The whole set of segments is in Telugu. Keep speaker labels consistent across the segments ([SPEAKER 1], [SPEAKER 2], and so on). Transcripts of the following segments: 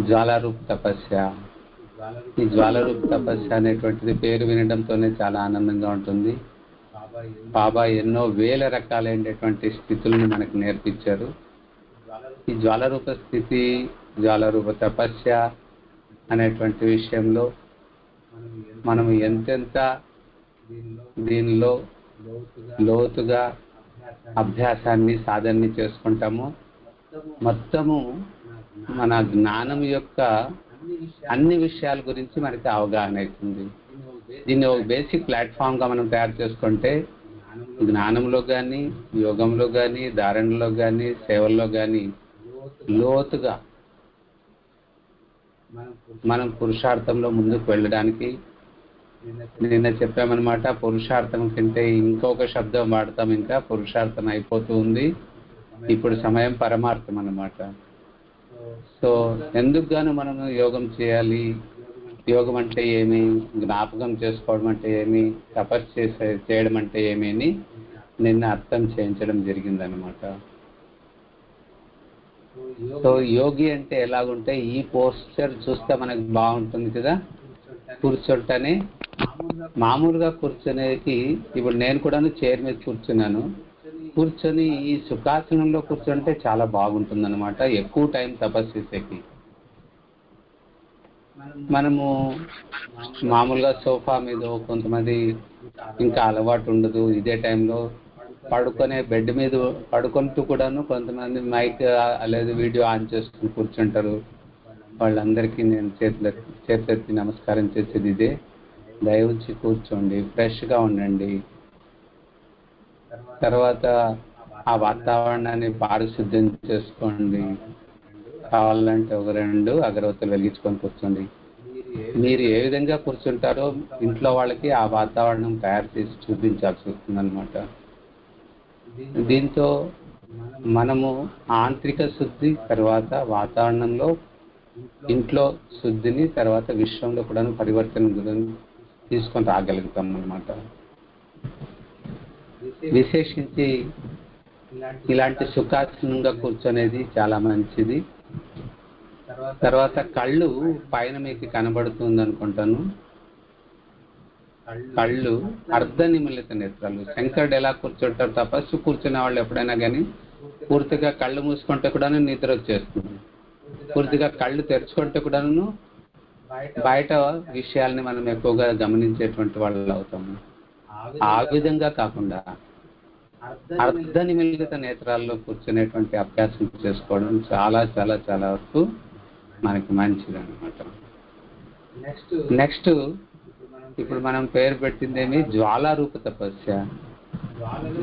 [SPEAKER 1] జ్వాలారూప తపస్య. ఈ జ్వాలారూప తపస్య అనేటువంటిది పేరు వినడంతోనే చాలా ఆనందంగా ఉంటుంది. బాబా ఎన్నో వేల రకాలైనటువంటి స్థితులను మనకు నేర్పించారు. ఈ జ్వాలారూప స్థితి, జ్వాలారూప తపస్య అనేటువంటి విషయంలో మనం ఎంతెంత దీనిలో లోతుగా అభ్యాసాన్ని సాధనని చేసుకుంటామో మొత్తము మన జ్ఞానం యొక్క అన్ని విషయాల గురించి మనకి అవగాహన అవుతుంది. దీన్ని ఒక బేసిక్ ప్లాట్ఫామ్గా మనం తయారు చేసుకుంటే జ్ఞానంలో కానీ, యోగంలో కానీ, ధారణలో కానీ, సేవల్లో కానీ లోతుగా మనం పురుషార్థంలో ముందుకు వెళ్ళడానికి నిన్న చెప్పామన్నమాట. పురుషార్థం కంటే ఇంకొక శబ్దం వాడతాం, ఇంకా పురుషార్థం అయిపోతూ ఉంది. ఇప్పుడు సమయం పరమార్థం అన్నమాట. సో ఎందుకు గాను మనం యోగం చేయాలి, యోగం అంటే ఏమి, జ్ఞాపకం చేసుకోవడం అంటే ఏమి, తపస్సు చేయడం అంటే ఏమి అని నిన్న అర్థం చేయించడం జరిగిందనమాట. సో యోగి అంటే ఎలాగుంటే ఈ పోస్చర్ చూస్తే మనకు బాగుంటుంది కదా. కూర్చోటని మామూలుగా కూర్చునేకి ఇప్పుడు నేను కూడా చైర్ మీద కూర్చున్నాను. కూర్చొని ఈ సుఖాసనంలో కూర్చుంటే చాలా బాగుంటుంది అనమాట. ఎక్కువ టైం తపస్సు చేసేకి మనము మామూలుగా సోఫా మీద కొంతమంది ఇంకా అలవాటు ఉండదు, ఇదే టైంలో పడుకునే బెడ్ మీద పడుకుంటూ కూడాను కొంతమంది మైక్ లేదు వీడియో ఆన్ చేసుకుని కూర్చుంటారు. వాళ్ళందరికీ నేను చేతులెత్తి నమస్కారం చేసేది ఇదే. దయవుంచి కూర్చోండి, ఫ్రెష్గా ఉండండి. తర్వాత ఆ వాతావరణాన్ని పారిశుద్ధ్యం చేసుకోండి. కావాలంటే ఒక 2 అగరవత్తులు వెలిగించుకొని కూర్చోండి. మీరు ఏ విధంగా కూర్చుంటారో ఇంట్లో వాళ్ళకి ఆ వాతావరణం తయారు చేసి చూపించాల్సి వస్తుంది అనమాట. దీంతో మనము ఆంతరిక శుద్ధి, తర్వాత వాతావరణంలో ఇంట్లో శుద్ధిని, తర్వాత విశ్వంలో కూడా పరివర్తన తీసుకొని రాగలుగుతాం అన్నమాట. విశేషించి ఇలాంటి సుఖాసనంగా కూర్చొనేది చాలా మంచిది. తర్వాత కళ్ళు పైన మీకు కనబడుతుంది అనుకుంటాను. కళ్ళు అర్ధనిమిలిత నేత్రాలు. శంకరుడు ఎలా కూర్చుంటారు, తపస్సు కూర్చునే వాళ్ళు ఎప్పుడైనా కానీ పూర్తిగా కళ్ళు మూసుకుంటే కూడా నిద్ర వచ్చేస్తుంది. పూర్తిగా కళ్ళు తెరుచుకుంటే కూడాను బయట విషయాల్ని మనం ఎక్కువగా గమనించేటువంటి వాళ్ళు అవుతాము. ఆ విధంగా కాకుండా అర్ధనిమిలిత నేత్రాల్లో కూర్చునేటువంటి అభ్యాసం చేసుకోవడం చాలా చాలా చాలా వరకు మనకి మంచిది అనమాట. నెక్స్ట్ ఇప్పుడు మనం పేరు పెట్టిందేమి జ్వాలారూప తపస్య.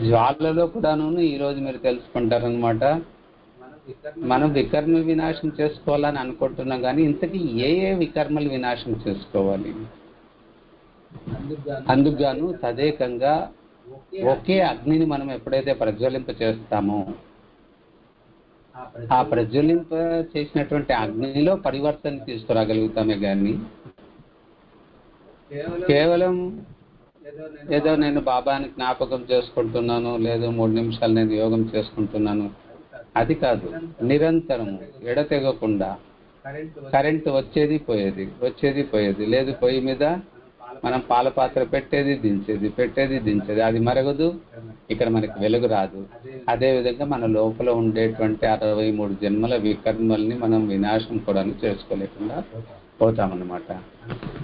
[SPEAKER 1] జ్వాలలో కూడాను ఈరోజు మీరు తెలుసుకుంటారనమాట. మనం వికర్మ వినాశం చేసుకోవాలని అనుకుంటున్నాం, కానీ ఇంతకీ ఏ వికర్మలు వినాశం చేసుకోవాలి? అందుకుగాను తదేకంగా ఒకే అగ్నిని మనం ఎప్పుడైతే ప్రజ్వలింప చేస్తామో ఆ ప్రజ్వలింప చేసినటువంటి అగ్నిలో పరివర్తన తీసుకురాగలుగుతామే కానీ కేవలం ఏదో నేను బాబాని జ్ఞాపకం చేసుకుంటున్నాను, లేదు 3 నిమిషాలు నేను యోగం చేసుకుంటున్నాను, అది కాదు. నిరంతరము ఎడతెగకుండా కరెంటు వచ్చేది పోయేది లేదు. పొయ్యి మీద మనం పాల పాత్ర పెట్టేది దించేది, అది మరగదు, ఇక్కడ మనకి వెలుగు రాదు. అదేవిధంగా మన లోపల ఉండేటువంటి 63 జన్మల వికర్మల్ని మనం వినాశం కూడా చేసుకోలేకుండా పోతామన్నమాట.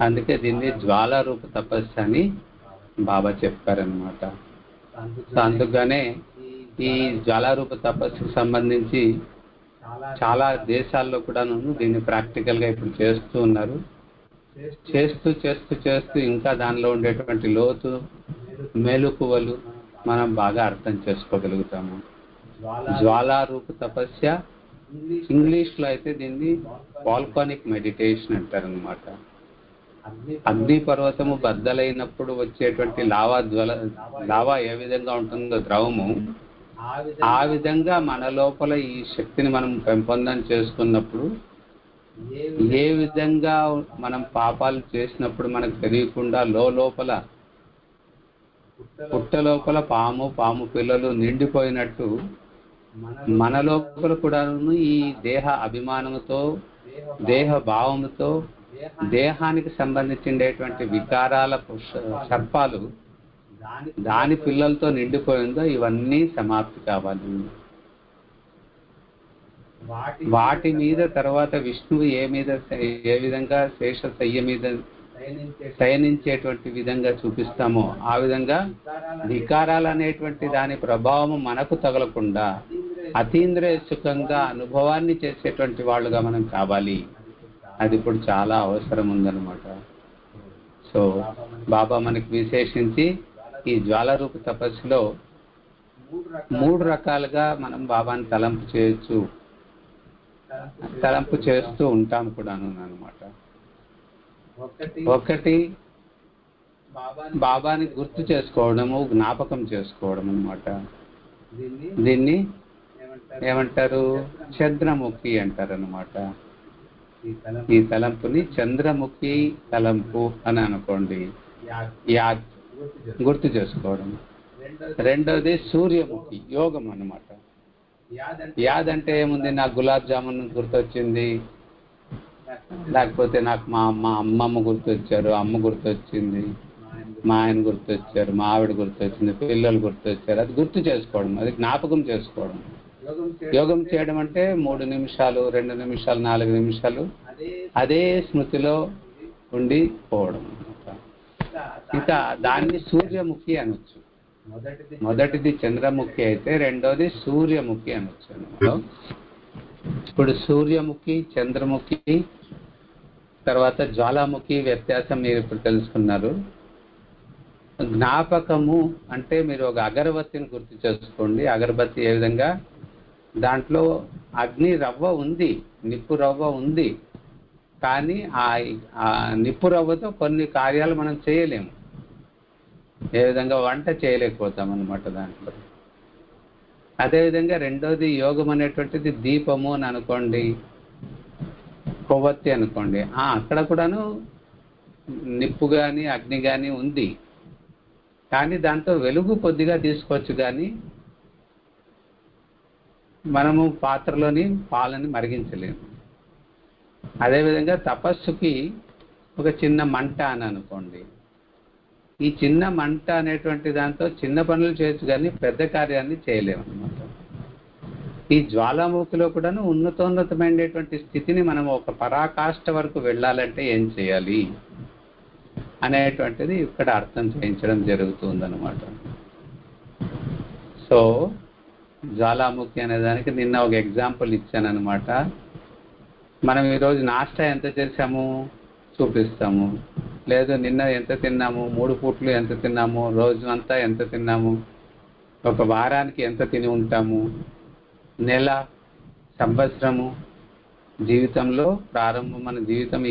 [SPEAKER 1] అందుకే దీన్ని జ్వాలారూప తపస్సు అని బాబా చెప్పారనమాట. అందుకనే ఈ జ్వాలారూప తపస్సుకు సంబంధించి చాలా దేశాల్లో కూడాను దీన్ని ప్రాక్టికల్గా ఇప్పుడు చేస్తూ ఉన్నారు. చేస్తూ ఇంకా దానిలో ఉండేటువంటి లోతు మెలకువలు మనం బాగా అర్థం చేసుకోగలుగుతాము. జ్వాలారూప తపస్య ఇంగ్లీష్లో అయితే దీన్ని వాల్కానిక్ మెడిటేషన్ అంటారనమాట. అగ్ని పర్వతము బద్దలైనప్పుడు వచ్చేటువంటి లావా ఏ విధంగా ఉంటుందో ద్రవము, ఆ విధంగా మన లోపల ఈ శక్తిని మనం పెంపొందన చేసుకున్నప్పుడు, ఏ విధంగా మనం పాపాలు చేసినప్పుడు మనకు తెలియకుండా లోపల పుట్ట లోపల పాము పిల్లలు నిండిపోయినట్టు మన లోపల కూడాను ఈ దేహ అభిమానముతో, దేహ భావముతో, దేహానికి సంబంధించినటువంటి వికారాల సర్పాలు దాని పిల్లలతో నిండిపోయిందో ఇవన్నీ సమాప్తి కావాలి. వాటి మీద తర్వాత విష్ణువు ఏ విధంగా శేషశయ్య మీద శయనించేటువంటి విధంగా చూపిస్తామో ఆ విధంగా వికారాలు అనేటువంటి దాని ప్రభావం మనకు తగలకుండా అతీంద్రియ సుఖంగా అనుభవాన్ని చేసేటువంటి వాళ్ళుగా మనం కావాలి. అది ఇప్పుడు చాలా అవసరం ఉందన్నమాట. సో బాబా మనకి విశేషించి ఈ జ్వాలారూప తపస్సులో 3 రకాలుగా మనం బాబాని తలంపు చేస్తూ ఉంటాం కూడాను అన్నమాట. ఒకటి బాబాని గుర్తు చేసుకోవడము, జ్ఞాపకం చేసుకోవడం అన్నమాట. దీన్ని ఏమంటారు? చంద్రముఖి అంటారు అన్నమాట. ఈ తలంపుని చంద్రముఖి తలంపు అని అనుకోండి. యాద్ గుర్తు చేసుకోవడం. రెండోది సూర్యముఖి యోగం అన్నమాట. యాద్ అంటే ఏముంది? నాకు గులాబ్ జామున్ గుర్తొచ్చింది, లేకపోతే నాకు మా అమ్మమ్మ గుర్తొచ్చారు, అమ్మ గుర్తొచ్చింది, మా ఆయన గుర్తొచ్చారు, మా ఆవిడ గుర్తొచ్చింది, పిల్లలు గుర్తొచ్చారు. అది గుర్తు చేసుకోవడం, అది జ్ఞాపకం చేసుకోవడం. యోగం చేయడం అంటే 3 నిమిషాలు, 2 నిమిషాలు, 4 నిమిషాలు అదే స్మృతిలో ఉండి పోవడం. ఇంకా దాన్ని సూర్యముఖి అనొచ్చు. మొదటిది చంద్రముఖి అయితే రెండోది సూర్యముఖి అనొచ్చు. ఇప్పుడు సూర్యముఖి, చంద్రముఖి, తర్వాత జ్వాలాముఖి వ్యత్యాసం మీరు ఇప్పుడు తెలుసుకున్నారు. జ్ఞాపకము అంటే మీరు ఒక అగరబత్తిని గుర్తు చేసుకోండి. అగరబత్తి ఏ విధంగా దాంట్లో అగ్ని రవ్వ ఉంది, నిప్పు రవ్వ ఉంది, కానీ ఆ నిప్పు రవ్వతో కొన్ని కార్యాలు మనం చేయలేము. ఏ విధంగా వంట చేయలేకపోతాం అన్నమాట దాంట్లో. అదేవిధంగా రెండోది యోగం అనేటువంటిది దీపము అని అనుకోండి, కొవ్వొత్తి అనుకోండి. అక్కడ కూడాను నిప్పు కానీ అగ్ని కానీ ఉంది, కానీ దాంతో వెలుగు కొద్దిగా తీసుకోవచ్చు, కానీ మనము పాత్రలోని పాలని మరిగించలేము. అదేవిధంగా తపస్సుకి ఒక చిన్న మంట అని అనుకోండి. ఈ చిన్న మంట అనేటువంటి దాంతో చిన్న పనులు చేయొచ్చు, కానీ పెద్ద కార్యాన్ని చేయలేము అన్నమాట. ఈ జ్వాలాముఖిలో కూడాను ఉన్నతమైనటువంటి స్థితిని మనం ఒక పరాకాష్ఠ వరకు వెళ్ళాలంటే ఏం చేయాలి అనేటువంటిది ఇక్కడ అర్థం చేయించడం జరుగుతుందన్నమాట. సో జ్వాలాముఖి అనే దానికి నిన్న ఒక ఎగ్జాంపుల్ ఇచ్చానమాట. మనం ఈరోజు నాష్టా ఎంత చేసాము చూపిస్తాము, లేదు నిన్న ఎంత తిన్నాము, 3 పూట్లు ఎంత తిన్నాము, రోజు అంతా ఎంత తిన్నాము, ఒక వారానికి ఎంత తిని ఉంటాము, నెల, సంవత్సరము, జీవితంలో ప్రారంభం, మన జీవితం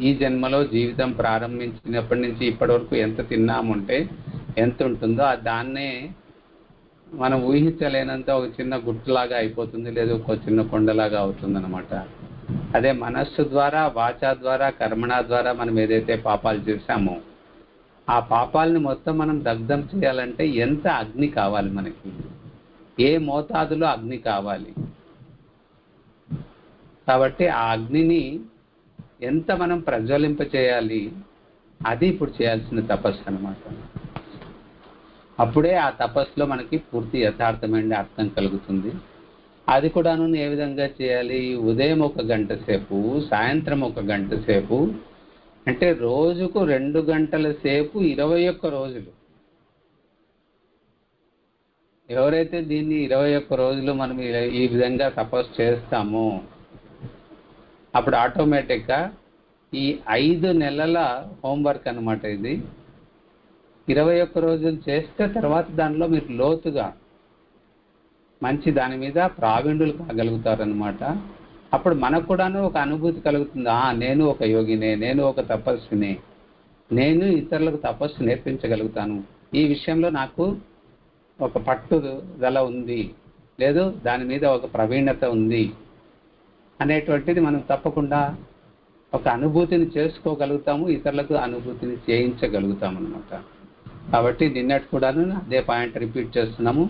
[SPEAKER 1] ఈ జన్మలో జీవితం ప్రారంభించినప్పటి నుంచి ఇప్పటి వరకు ఎంత తిన్నాము అంటే ఎంత ఉంటుందో దాన్నే మనం ఊహించలేనంత ఒక చిన్న గుట్టులాగా అయిపోతుంది, లేదు ఒక చిన్న కొండలాగా అవుతుంది అనమాట. అదే మనస్సు ద్వారా, వాచా ద్వారా, కర్మణ ద్వారా మనం ఏదైతే పాపాలు చేశామో ఆ పాపాలని మొత్తం మనం దగ్ధం చేయాలంటే ఎంత అగ్ని కావాలి మనకి, ఏ మోతాదులో అగ్ని కావాలి. కాబట్టి ఆ అగ్నిని ఎంత మనం ప్రజ్వలింప చేయాలి, అది ఇప్పుడు చేయాల్సిన తపస్సు అన్నమాట. అప్పుడే ఆ తపస్సులో మనకి పూర్తి యథార్థమైన అర్థం కలుగుతుంది. అది కూడాను ఏ విధంగా చేయాలి? ఉదయం 1 గంట సేపు, సాయంత్రం 1 గంట సేపు, అంటే రోజుకు 2 గంటల సేపు 21 రోజులు. ఎవరైతే దీన్ని 21 రోజులు మనం ఈ విధంగా తపస్సు చేస్తామో అప్పుడు ఆటోమేటిక్గా ఈ 5 నెలల హోంవర్క్ అన్నమాట. ఇది 21 రోజులు చేస్తే తర్వాత దానిలో మీరు లోతుగా మంచి దాని మీద ప్రావీణ్యులు కాగలుగుతారనమాట. అప్పుడు మనకు కూడాను ఒక అనుభూతి కలుగుతుంది, నేను ఒక యోగినే, నేను ఒక తపస్సునే, నేను ఇతరులకు తపస్సు నేర్పించగలుగుతాను, ఈ విషయంలో నాకు ఒక పట్టుదల ఉంది, లేదు దాని మీద ఒక ప్రవీణత ఉంది అనేటువంటిది మనం తప్పకుండా ఒక అనుభూతిని చేసుకోగలుగుతాము, ఇతరులకు అనుభూతిని చేయించగలుగుతాము అన్నమాట. కాబట్టి నిన్నటి కూడాను అదే పాయింట్ రిపీట్ చేస్తున్నాము.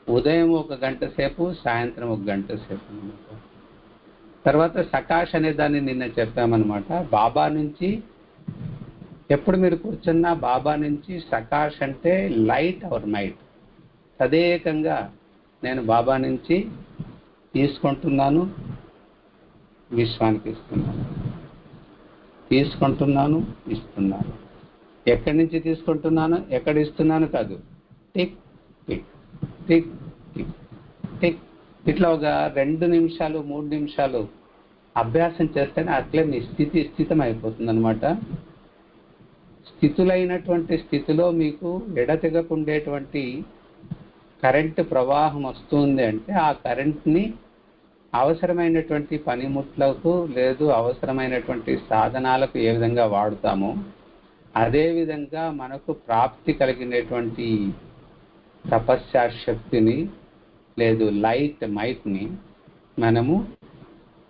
[SPEAKER 1] ఉదయం 1 గంట సేపు, సాయంత్రం 1 గంట సేపు అనమాట. తర్వాత సకాష్ అనే దాన్ని నిన్న చెప్పామన్నమాట. బాబా నుంచి ఎప్పుడు మీరు కూర్చున్నా బాబా నుంచి సకాష్ అంటే లైట్ అవర్ మైట్, తదేకంగా నేను బాబా నుంచి తీసుకుంటున్నాను, విశ్వానికి ఇస్తున్నాను, తీసుకుంటున్నాను, ఇస్తున్నాను. ఎక్కడి నుంచి తీసుకుంటున్నాను, ఎక్కడ ఇస్తున్నాను కాదు, tick tick tick tick tick, ఇట్లా ఒక 2 నిమిషాలు 3 నిమిషాలు అభ్యాసం చేస్తేనే అట్లే మీ స్థితి స్థితం అయిపోతుంది అనమాట. స్థితులైనటువంటి స్థితిలో మీకు ఎడతెగకుండేటువంటి కరెంటు ప్రవాహం వస్తుంది అంటే ఆ కరెంట్ని అవసరమైనటువంటి పనిముట్లకు లేదు అవసరమైనటువంటి సాధనాలకు ఏ విధంగా వాడుతామో అదేవిధంగా మనకు ప్రాప్తి కలిగినటువంటి తపస్యా శక్తిని లేదు లైట్ మైట్ని మనము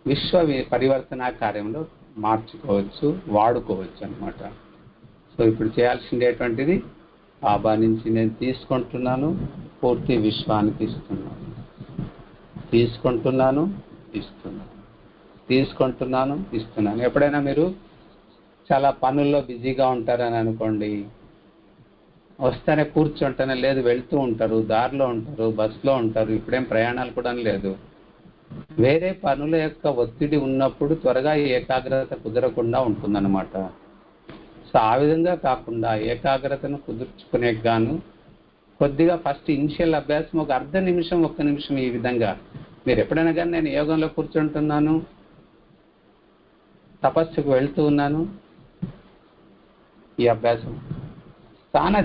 [SPEAKER 1] విశ్వ పరివర్తన కార్యంలో మార్చుకోవచ్చు, వాడుకోవచ్చు అన్నమాట. సో ఇప్పుడు చేయాల్సిందేటువంటిది బాబా నుంచి నేను తీసుకుంటున్నాను, పూర్తి విశ్వానికి ఇస్తున్నాను, తీసుకుంటున్నాను, ఇస్తున్నాను, తీసుకుంటున్నాను, ఇస్తున్నాను. ఎప్పుడైనా మీరు చాలా పనుల్లో బిజీగా ఉంటారని అనుకోండి, వస్తేనే కూర్చుంటేనే లేదు, వెళ్తూ ఉంటారు, దారిలో ఉంటారు, బస్సులో ఉంటారు, ఇప్పుడేం ప్రయాణాలు కూడా లేదు, వేరే పనుల యొక్క ఒత్తిడి ఉన్నప్పుడు త్వరగా ఏకాగ్రత కుదరకుండా ఉంటుందన్నమాట. సో ఆ విధంగా కాకుండా ఏకాగ్రతను కుదుర్చుకునే గాను కొద్దిగా ఫస్ట్ ఇనిషియల్ అభ్యాసం ఒక అర్ధ నిమిషం 1 నిమిషం ఈ విధంగా మీరు ఎప్పుడైనా కానీ నేను యోగంలో కూర్చుంటున్నాను, తపస్సుకు వెళ్తూ ఉన్నాను, ఈ అభ్యాసం చాలా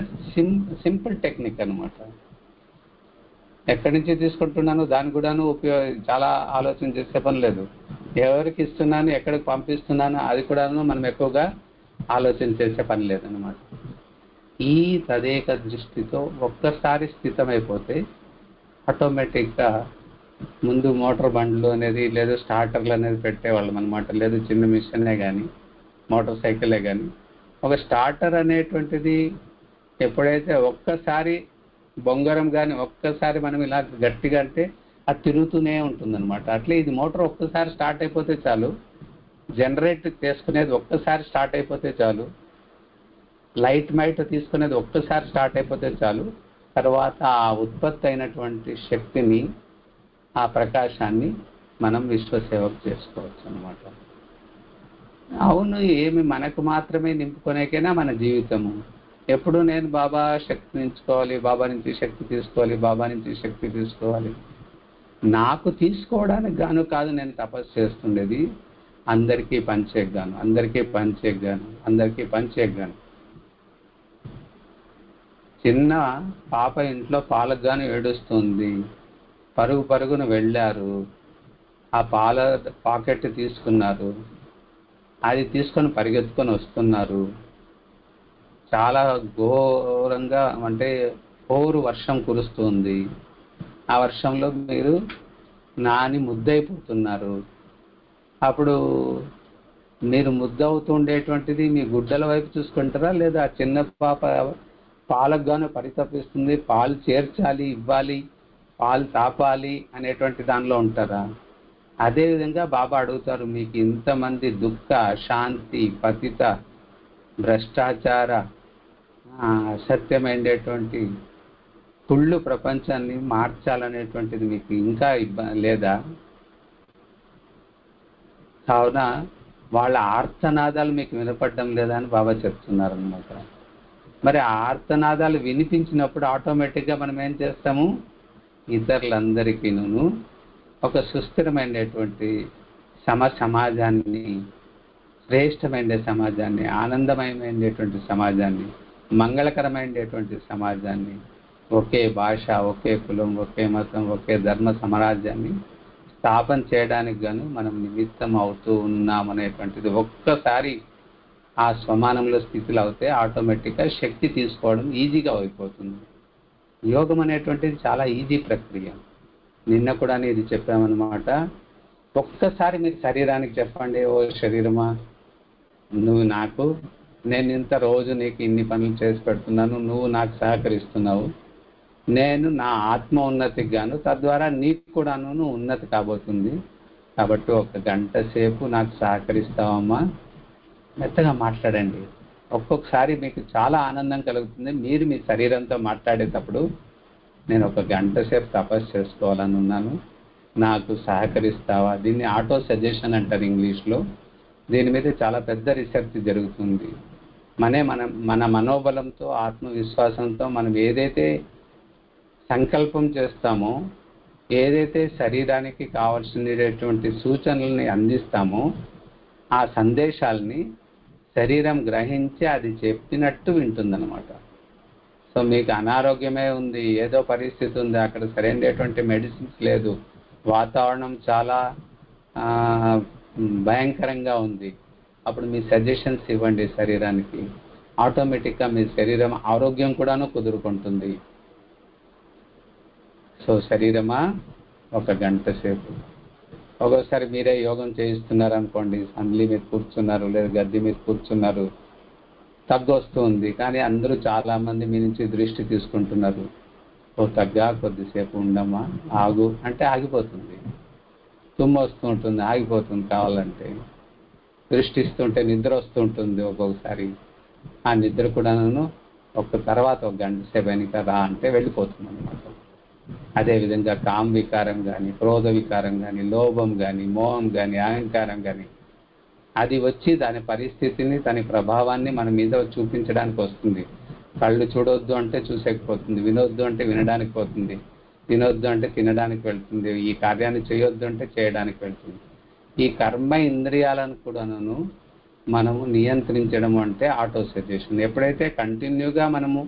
[SPEAKER 1] సింపుల్ టెక్నిక్ అనమాట. ఎక్కడి నుంచి తీసుకుంటున్నాను దాని కూడాను చాలా ఆలోచన చేసే పని లేదు. ఎవరికి ఇస్తున్నాను, ఎక్కడికి పంపిస్తున్నాను అది కూడాను మనం ఎక్కువగా ఆలోచన చేసే పని లేదనమాట. ఈ తదేక దృష్టితో ఒక్కసారి స్థితమైపోతే ఆటోమేటిక్గా ముందు మోటార్ బండ్లు అనేది లేదు స్టార్టర్లు అనేది పెట్టేవాళ్ళం అనమాట. లేదు చిన్న మిషన్లే కానీ మోటార్ సైకిలే కానీ ఒక స్టార్టర్ అనేటువంటిది ఎప్పుడైతే ఒక్కసారి బొంగరం కానీ ఒక్కసారి మనం ఇలా గట్టిగా అంటే అది తిరుగుతూనే ఉంటుందన్నమాట. అట్లే ఇది మోటార్ ఒక్కసారి స్టార్ట్ అయిపోతే చాలు, జనరేట్ చేసుకునేది ఒక్కసారి స్టార్ట్ అయిపోతే చాలు, లైట్ మైట్ తీసుకునేది ఒక్కసారి స్టార్ట్ అయిపోతే చాలు, తర్వాత ఆ ఉత్పత్తి అయినటువంటి శక్తిని ఆ ప్రకాశాన్ని మనం విశ్వసేవకు చేసుకోవచ్చు అన్నమాట. అవును, ఏమి మనకు మాత్రమే నింపుకునేకైనా మన జీవితము. ఎప్పుడు నేను బాబా శక్తి నించుకోవాలి, బాబా నుంచి శక్తి తీసుకోవాలి, బాబా నుంచి శక్తి తీసుకోవాలి, నాకు తీసుకోవడానికి గాను కాదు నేను తపస్సు చేస్తుండేది, అందరికీ పంచేగ్గాను, అందరికీ పంచేగ్గాను, అందరికీ పంచేగ్గాను. చిన్న పాప ఇంట్లో పాలకు గాను ఏడుస్తుంది, పరుగు పరుగున వెళ్ళారు, ఆ పాల పాకెట్ తీసుకున్నారు, అది తీసుకొని పరిగెత్తుకొని వస్తున్నారు. చాలా ఘోరంగా అంటే వర్షం కురుస్తుంది, ఆ వర్షంలో మీరు నాని ముద్దయిపోతున్నారు. అప్పుడు మీరు ముద్దవుతుండేటువంటిది మీ గుడ్డల వైపు చూసుకుంటారా, లేదా ఆ చిన్న పాప పాలకు గాను పరితపిస్తుంది, పాలు చేర్చాలి, ఇవ్వాలి, పాలు తాపాలి అనేటువంటి దానిలో ఉంటారా? అదేవిధంగా బాబా అడుగుతారు, మీకు ఇంతమంది దుఃఖ, శాంతి, పతిత, భ్రష్టాచార, అసత్యమైనటువంటి కుళ్ళు ప్రపంచాన్ని మార్చాలనేటువంటిది మీకు ఇంకా లేదా? కావున వాళ్ళ ఆర్తనాదాలు మీకు వినపడడం లేదా అని బాబా చెప్తున్నారు అన్నమాట. మరి ఆ ఆర్తనాదాలు వినిపించినప్పుడు ఆటోమేటిక్గా మనం ఏం చేస్తాము, ఇతరులందరికీను ఒక సుస్థిరమైనటువంటి సమాజాన్ని, శ్రేష్టమైన సమాజాన్ని, ఆనందమయమైనటువంటి సమాజాన్ని, మంగళకరమైనటువంటి సమాజాన్ని, ఒకే భాష, ఒకే కులం, ఒకే మతం, ఒకే ధర్మ సమాజాన్ని స్థాపన చేయడానికి గాను మనం నిమిత్తం అవుతూ ఉన్నామనేటువంటిది ఒక్కసారి ఆ స్వమానంలో స్థితిలో అవుతే ఆటోమేటిక్గా శక్తి తీసుకోవడం ఈజీగా అయిపోతుంది. యోగం అనేటువంటిది చాలా ఈజీ ప్రక్రియ. నిన్న కూడా ఇది చెప్పామన్నమాట. ఒక్కసారి మీరు శరీరానికి చెప్పండి, ఓ శరీరమా నువ్వు నాకు, నేను ఇంత రోజు నీకు ఇన్ని పనులు చేసి పెడుతున్నాను, నువ్వు నాకు సహకరిస్తున్నావు, నేను నా ఆత్మ ఉన్నతికి గాను తద్వారా నీకు కూడాను ఉన్నతి కాబోతుంది. కాబట్టి 1 గంట సేపు నాకు సహకరిస్తావమ్మా? మెత్తగా మాట్లాడండి. ఒక్కొక్కసారి మీకు చాలా ఆనందం కలుగుతుంది. మీరు మీ శరీరంతో మాట్లాడేటప్పుడు నేను 1 గంట సేపు తపస్సు చేసుకోవాలని ఉన్నాను, నాకు సహకరిస్తావా? దీన్ని ఆటో సజెషన్ అంటారు ఇంగ్లీష్లో. దీని మీద చాలా పెద్ద రీసెర్చ్ జరుగుతుంది. మన మనోబలంతో ఆత్మవిశ్వాసంతో మనం ఏదైతే సంకల్పం చేస్తామో, ఏదైతే శరీరానికి కావాల్సినటువంటి సూచనల్ని అందిస్తామో, ఆ సందేశాలని శరీరం గ్రహించి అది చెప్పినట్టు వింటుందన్నమాట. సో మీకు అనారోగ్యమే ఉంది, ఏదో పరిస్థితి ఉంది, అక్కడ సరైనటువంటి మెడిసిన్స్ లేదు, వాతావరణం చాలా భయంకరంగా ఉంది, అప్పుడు మీ సజెషన్స్ ఇవ్వండి శరీరానికి. ఆటోమేటిక్గా మీ శరీరం ఆరోగ్యం కూడాను కుదురుకుంటుంది. సో శరీరమా 1 గంట సేపు. ఒక్కోసారి మీరే యోగం చేయిస్తున్నారు అనుకోండి, సండ్లీ మీద కూర్చున్నారు లేదా గద్దె మీద కూర్చున్నారు, తగ్గొస్తుంది, కానీ అందరూ చాలామంది మీ నుంచి దృష్టి తీసుకుంటున్నారు. తగ్గా, కొద్దిసేపు ఉండమ్మా, ఆగు అంటే ఆగిపోతుంది. తుమ్ము వస్తూ ఉంటుంది, ఆగిపోతుంది. కావాలంటే దృష్టిస్తుంటే నిద్ర వస్తుంటుంది ఒక్కొక్కసారి, ఆ నిద్ర కూడాను తర్వాత 1 గంట సేపు వెనుక రా అంటే వెళ్ళిపోతుంది అనమాట. అదేవిధంగా కామ వికారం కానీ, క్రోధ వికారం కానీ, లోభం కానీ, మోహం కానీ, అహంకారం కానీ అది వచ్చి దాని పరిస్థితిని, దాని ప్రభావాన్ని మన మీద చూపించడానికి వస్తుంది. కళ్ళు చూడొద్దు అంటే చూసేకపోతుంది, వినొద్దు అంటే వినడానికి పోతుంది, తినొద్దు అంటే తినడానికి వెళ్తుంది, ఈ కార్యాన్ని చేయొద్దు అంటే చేయడానికి వెళ్తుంది. ఈ కర్మ ఇంద్రియాలను కూడాను మనము నియంత్రించడం అంటే ఆటో సజెషన్. ఎప్పుడైతే కంటిన్యూగా మనము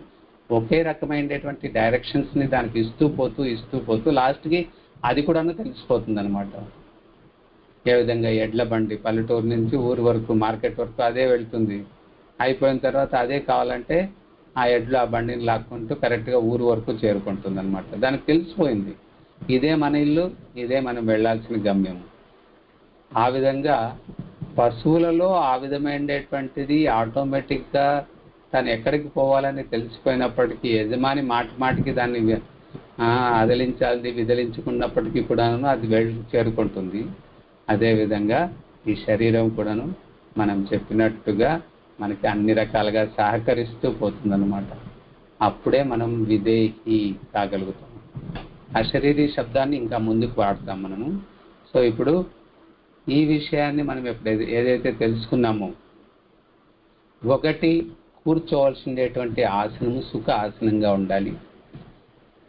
[SPEAKER 1] ఒకే రకమైనటువంటి డైరెక్షన్స్ని దానికి ఇస్తూ పోతూ లాస్ట్కి అది కూడాను తెలిసిపోతుంది అనమాట. ఏ విధంగా ఎడ్ల బండి పల్లెటూరు నుంచి ఊరు వరకు, మార్కెట్ వరకు అదే వెళ్తుంది, అయిపోయిన తర్వాత అదే కావాలంటే ఆ ఎడ్లు ఆ బండిని లాక్కుంటూ కరెక్ట్గా ఊరు వరకు చేరుకుంటుంది అనమాట. దానికి తెలిసిపోయింది ఇదే మన ఇల్లు, ఇదే మనం వెళ్ళాల్సిన గమ్యం. ఆ విధంగా పశువులలో ఆ విధమైనటువంటిది ఆటోమేటిక్గా తను ఎక్కడికి పోవాలని తెలిసిపోయినప్పటికీ యజమాని మాటికి దాన్ని అదిలించాలి, విదిలించుకున్నప్పటికీ కూడాను అది చేరుకుంటుంది. అదేవిధంగా ఈ శరీరం కూడాను మనం చెప్పినట్టుగా మనకి అన్ని రకాలుగా సహకరిస్తూ పోతుందన్నమాట. అప్పుడే మనం విదేహి కాగలుగుతాం. అశరీరీ శబ్దాన్ని ఇంకా ముందుకు వాడతాం మనము. సో ఇప్పుడు ఈ విషయాన్ని మనం ఎప్పుడైతే ఏదైతే తెలుసుకున్నామో, 1 కూర్చోవలసినటువంటి ఆసనము సుఖ ఆసనంగా ఉండాలి.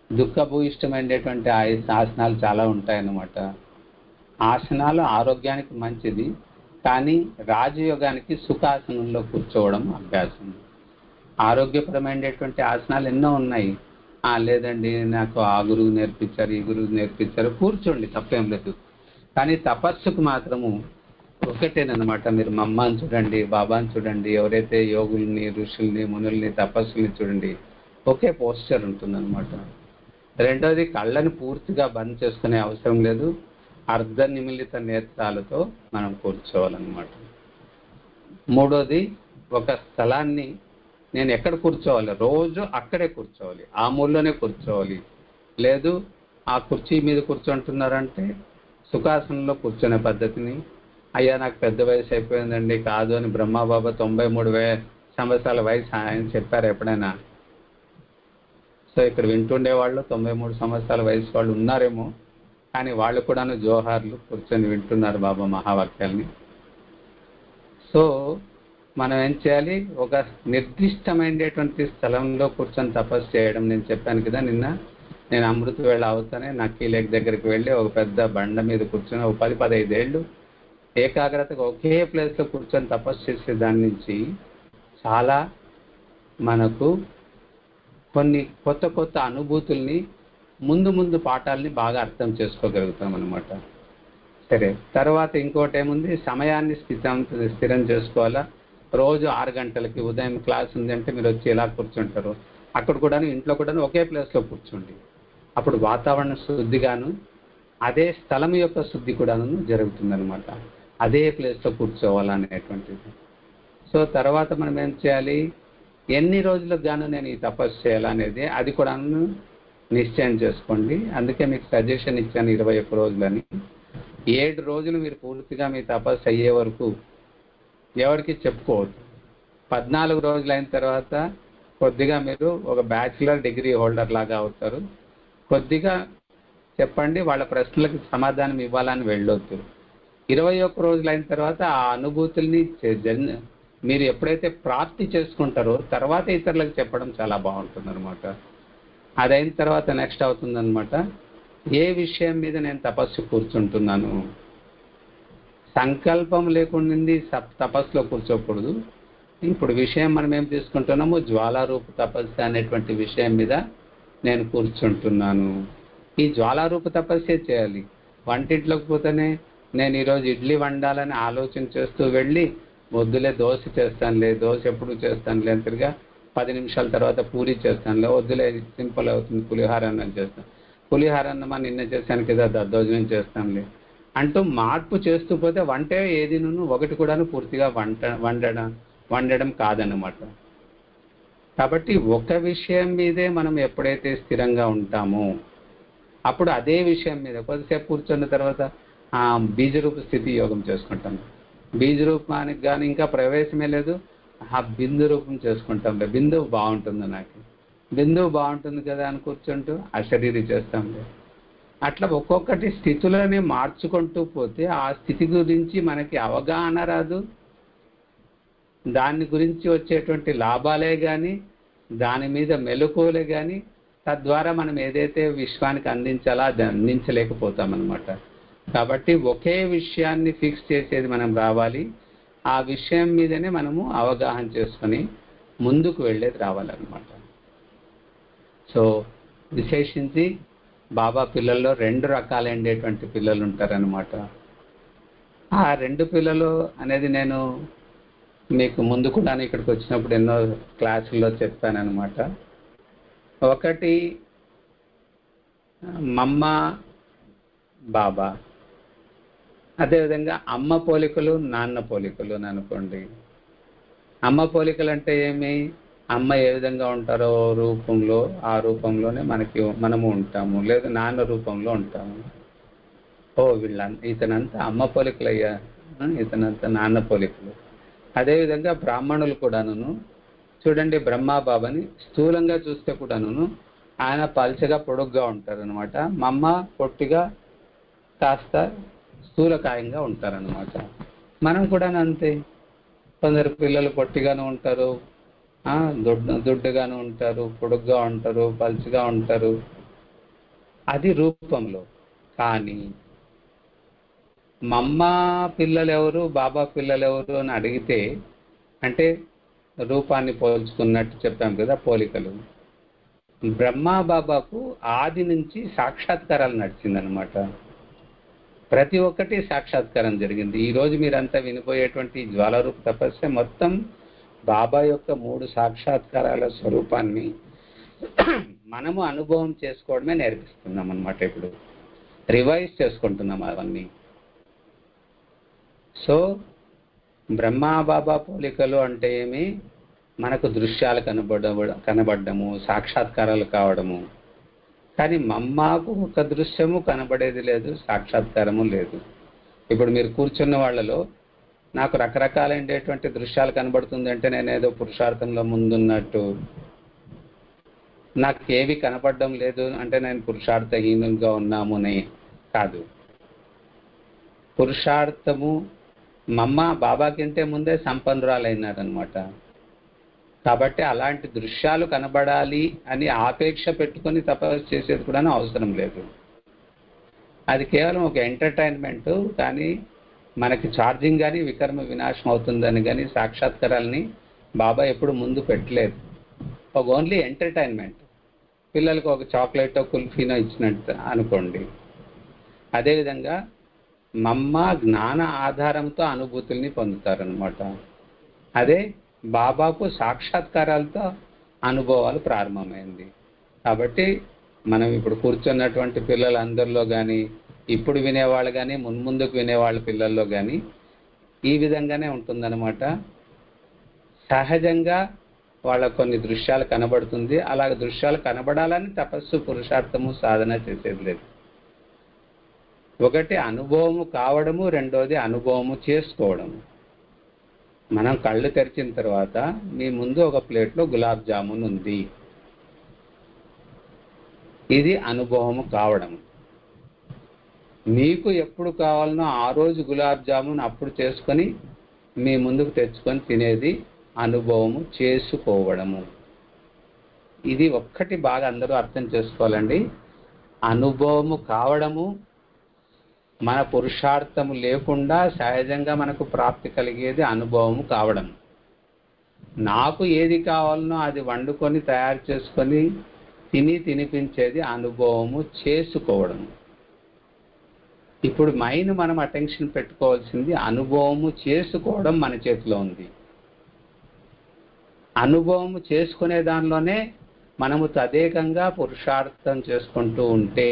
[SPEAKER 1] దుఃఖభూయిష్టమైనటువంటి ఆసనాలు చాలా ఉంటాయన్నమాట. ఆసనాలు ఆరోగ్యానికి మంచిది, కానీ రాజయోగానికి సుఖాసనంలో కూర్చోవడం అభ్యాసం. ఆరోగ్యపరమైనటువంటి ఆసనాలు ఎన్నో ఉన్నాయి. లేదండి నాకు ఆ గురువు నేర్పించారు, ఈ గురువు నేర్పించారు, కూర్చోండి, తప్పేం లేదు. కానీ తపస్సుకు మాత్రము ఒకటేనమాట. మీరు మమ్మని చూడండి, బాబాని చూడండి, ఎవరైతే యోగుల్ని, ఋషుల్ని, మునుల్ని, తపస్సుల్ని చూడండి, ఒకే పోస్చర్ ఉంటుందన్నమాట. రెండోది, కళ్ళని పూర్తిగా బంద్ చేసుకునే అవసరం లేదు, అర్ధ నిమిలిత నేత్రాలతో మనం కూర్చోవాలన్నమాట. మూడోది, ఒక స్థలాన్ని నేను ఎక్కడ కూర్చోవాలి, రోజు అక్కడే కూర్చోవాలి, ఆ మూలలోనే కూర్చోవాలి. లేదు ఆ కుర్చీ మీద కూర్చుంటున్నారంటే సుఖాసనంలో కూర్చునే పద్ధతిని, అయ్యా నాకు పెద్ద వయసు అయిపోయిందండి, కాదు అని బ్రహ్మబాబా 93 సంవత్సరాల వయసు ఆయన చెప్పారు ఎప్పుడైనా? సో ఇక్కడ వింటుండే వాళ్ళు 93 సంవత్సరాల వయసు వాళ్ళు ఉన్నారేమో, కానీ వాళ్ళు కూడాను జోహార్లు కూర్చొని వింటున్నారు బాబా మహావాక్యాల్ని. సో మనం ఏం చేయాలి, ఒక నిర్దిష్టమైనటువంటి స్థలంలో కూర్చొని తపస్సు చేయడం. నేను చెప్పాను కదా నిన్న, నేను అమృత వేళ అవుతానే నక్కీ లేక్ దగ్గరికి వెళ్ళి ఒక పెద్ద బండ మీద కూర్చొని 10-15 ఏళ్ళు ఏకాగ్రతగా ఒకే ప్లేస్లో కూర్చొని తపస్సు చేసే దాని నుంచి చాలా మనకు కొన్ని కొత్త అనుభూతుల్ని, ముందు పాఠాలని బాగా అర్థం చేసుకోగలుగుతాం అన్నమాట. సరే, తర్వాత ఇంకోటి ఏముంది, సమయాన్ని స్థిరం చేసుకోవాలా. రోజు 6 గంటలకి ఉదయం క్లాస్ ఉందంటే మీరు వచ్చి ఎలా కూర్చుంటారు, అక్కడ కూడాను ఇంట్లో కూడాను ఒకే ప్లేస్లో కూర్చోండి. అప్పుడు వాతావరణ శుద్ధిగాను అదే స్థలం యొక్క శుద్ధి కూడాను జరుగుతుందన్నమాట. అదే ప్లేస్లో కూర్చోవాలనేటువంటిది. సో తర్వాత మనం ఏం చేయాలి, ఎన్ని రోజులకు గాను నేను ఈ తపస్సు చేయాలనేది, అది కూడాను నిశ్చయం చేసుకోండి. అందుకే మీకు సజెషన్ ఇచ్చాను 21 రోజులని. 7 రోజులు మీరు పూర్తిగా మీ తపస్సు అయ్యే వరకు ఎవరికి చెప్పుకోవద్దు. 14 రోజులు అయిన తర్వాత కొద్దిగా మీరు ఒక బ్యాచిలర్ డిగ్రీ హోల్డర్ లాగా అవుతారు. కొద్దిగా చెప్పండి, వాళ్ళ ప్రశ్నలకు సమాధానం ఇవ్వాలని వెళ్ళొద్దు. 21 రోజులు అయిన తర్వాత ఆ అనుభూతుల్ని మీరు ఎప్పుడైతే ప్రాప్తి చేసుకుంటారో తర్వాత ఇతరులకు చెప్పడం చాలా బాగుంటుంది అనమాట. అదైన తర్వాత నెక్స్ట్ అవుతుందన్నమాట, ఏ విషయం మీద నేను తపస్సు కూర్చుంటున్నాను. సంకల్పం లేకుండా తపస్సులో కూర్చోకూడదు. ఇప్పుడు విషయం మనం ఏం తీసుకుంటున్నాము, జ్వాలారూప తపస్సు అనేటువంటి విషయం మీద నేను కూర్చుంటున్నాను. ఈ జ్వాలారూప తపస్సే చేయాలి. వంటింట్లోకి పోతేనే నేను ఈరోజు ఇడ్లీ వండాలని ఆలోచన చేస్తూ వెళ్ళి వద్దులే దోశ చేస్తానులే, దోశ ఎప్పుడు చేస్తానులే అంతగా 10 నిమిషాల తర్వాత పూరి చేస్తానులే, వద్దులే సింపుల్ అవుతుంది పులిహార అన్నం చేస్తాను, పులిహార అన్నమా నిన్న చేశాను కదా దద్దోజనం చేస్తానులే అంటూ మార్పు చేస్తూ పోతే వంటే ఏది ఒకటి కూడాను పూర్తిగా వండడం కాదన్నమాట. కాబట్టి ఒక విషయం మీదే మనం ఎప్పుడైతే స్థిరంగా ఉంటామో అప్పుడు అదే విషయం మీద కొద్దిసేపు కూర్చున్న తర్వాత బీజరూప స్థితి యోగం చేసుకుంటాం. బీజరూపానికి కానీ ఇంకా ప్రవేశమే లేదు, ఆ బిందు రూపం చేసుకుంటాం. బిందువు బాగుంటుంది, నాకు బిందువు బాగుంటుంది కదా అని కూర్చుంటూ అశరీరి చేస్తాంలే. అట్లా ఒక్కొక్కటి స్థితులని మార్చుకుంటూ పోతే ఆ స్థితి గురించి మనకి అవగాహన రాదు. దాని గురించి వచ్చేటువంటి లాభాలే కానీ, దాని మీద మెలకువలే కానీ, తద్వారా మనం ఏదైతే విశ్వానికి అందించాలో అది అందించలేకపోతామన్నమాట. కాబట్టి ఒకే విషయాన్ని ఫిక్స్ చేసేది మనం రావాలి. ఆ విషయం మీదనే మనము అవగాహన చేసుకొని ముందుకు వెళ్ళేది రావాలన్నమాట. సో విశేషించి బాబా పిల్లల్లో 2 రకాలైనటువంటి పిల్లలు ఉంటారనమాట. ఆ 2 పిల్లలు అనేది నేను మీకు ముందు కూడా ఇక్కడికి వచ్చినప్పుడు ఎన్నో క్లాసుల్లో చెప్పానన్నమాట. ఒకటి మమ్మ బాబా, అదేవిధంగా అమ్మ పోలికలు నాన్న పోలికలు అని అనుకోండి. అమ్మ పోలికలు అంటే ఏమి, అమ్మ ఏ విధంగా ఉంటారో రూపంలో ఆ రూపంలోనే మనము ఉంటాము, లేదా నాన్న రూపంలో ఉంటాము. ఇతనంతా అమ్మ పోలికలు అయ్యా, ఇతనంతా నాన్న పోలికలు. అదేవిధంగా బ్రాహ్మణులు కూడాను చూడండి, బ్రహ్మాబాబాని స్థూలంగా చూస్తే కూడాను ఆయన పల్చగా పొడుగ్గా ఉంటారనమాట. మమ్మ పొట్టిగా కాస్త స్థూలకాయంగా ఉంటారనమాట. మనం కూడా అంతే, కొందరు పిల్లలు పొట్టిగాను ఉంటారు, దుడ్డుగాను ఉంటారు, పొడుగ్గా ఉంటారు, పల్చగా ఉంటారు, అది రూపంలో. కానీ మమ్మ పిల్లలు ఎవరు, బాబా పిల్లలు ఎవరు అని అడిగితే, అంటే రూపాన్ని పోల్చుకున్నట్టు చెప్పాం కదా పోలికలు. బ్రహ్మా బాబాకు ఆది నుంచి సాక్షాత్కారాలు నడిచిందనమాట. ప్రతి ఒక్కటి సాక్షాత్కారం జరిగింది. ఈరోజు మీరంతా వినిపోయేటువంటి జ్వాలారూప తపస్య మొత్తం బాబా యొక్క 3 సాక్షాత్కారాల స్వరూపాన్ని మనము అనుభవం చేసుకోవడమే నేర్పిస్తున్నాం అనమాట. ఇప్పుడు రివైజ్ చేసుకుంటున్నాం అవన్నీ. సో బ్రహ్మా బాబా పోలికలు అంటే ఏమి, మనకు దృశ్యాలు కనబడము, సాక్షాత్కారాలు కావడము. కానీ మమ్మాకు ఒక దృశ్యము కనబడేది లేదు, సాక్షాత్కారము లేదు. ఇప్పుడు మీరు కూర్చున్న వాళ్ళలో నాకు రకరకాలైనటువంటి దృశ్యాలు కనబడుతుంది అంటే నేనేదో పురుషార్థంలో ముందున్నట్టు, నాకు ఏవి కనపడడం లేదు అంటే నేను పురుషార్థహీనంగా ఉన్నాముని కాదు. పురుషార్థము మమ్మ బాబాకింటే ముందే సంపన్నురాలైనారనమాట. కాబట్టి అలాంటి దృశ్యాలు కనబడాలి అని ఆపేక్ష పెట్టుకొని తపస్సు చేసేది కూడా అవసరం లేదు. అది కేవలం ఒక ఎంటర్టైన్మెంట్. కానీ మనకి ఛార్జింగ్ కానీ వికర్మ వినాశం అవుతుందని కానీ సాక్షాత్కారాలని బాబా ఎప్పుడు ముందు పెట్టలేదు. ఒక ఓన్లీ ఎంటర్టైన్మెంట్. పిల్లలకు ఒక చాక్లెటో కుల్ఫీనో ఇచ్చినట్టు అనుకోండి. అదేవిధంగా మమ్మ జ్ఞాన ఆధారంతో అనుభూతుల్ని పొందుతారనమాట. అదే బాబాకు సాక్షాత్కారాలతో అనుభవాలు ప్రారంభమైంది. కాబట్టి మనం ఇప్పుడు కూర్చున్నటువంటి పిల్లలందరిలో కానీ, ఇప్పుడు వినేవాళ్ళు కానీ, మున్ముందుకు వినేవాళ్ళ పిల్లల్లో కానీ ఈ విధంగానే ఉంటుందన్నమాట. సహజంగా వాళ్ళకు కొన్ని దృశ్యాలు కనబడుతుంది. అలా దృశ్యాలు కనబడాలని తపస్సు, పురుషార్థము, సాధన చేసేది లేదు. ఒకటి అనుభవము కావడము, రెండోది అనుభవము చేసుకోవడము. మనం కళ్ళు తెరిచిన తర్వాత మీ ముందు ఒక ప్లేట్లో గులాబ్ జామున్ ఉంది. ఇది అనుభవము కావడం. మీకు ఎప్పుడు కావాలనో ఆ రోజు గులాబ్ జామున్ అప్పుడు చేసుకొని మీ ముందుకు తెచ్చుకొని తినేది అనుభవము చేసుకోవడము. ఇది ఒక్కటి బాగా అందరూ అర్థం చేసుకోవాలండి. అనుభవము కావడము మన పురుషార్థము లేకుండా సహజంగా మనకు ప్రాప్తి కలిగేది అనుభవము కావడం. నాకు ఏది కావాలనో అది వండుకొని తయారు చేసుకొని తినిపించేది అనుభవము చేసుకోవడం. ఇప్పుడు మైండ్ మనం అటెన్షన్ పెట్టుకోవాల్సింది అనుభవము చేసుకోవడం మన చేతిలో ఉంది. అనుభవము చేసుకునే దానిలోనే మనము తదేకంగా పురుషార్థం చేసుకుంటూ ఉంటే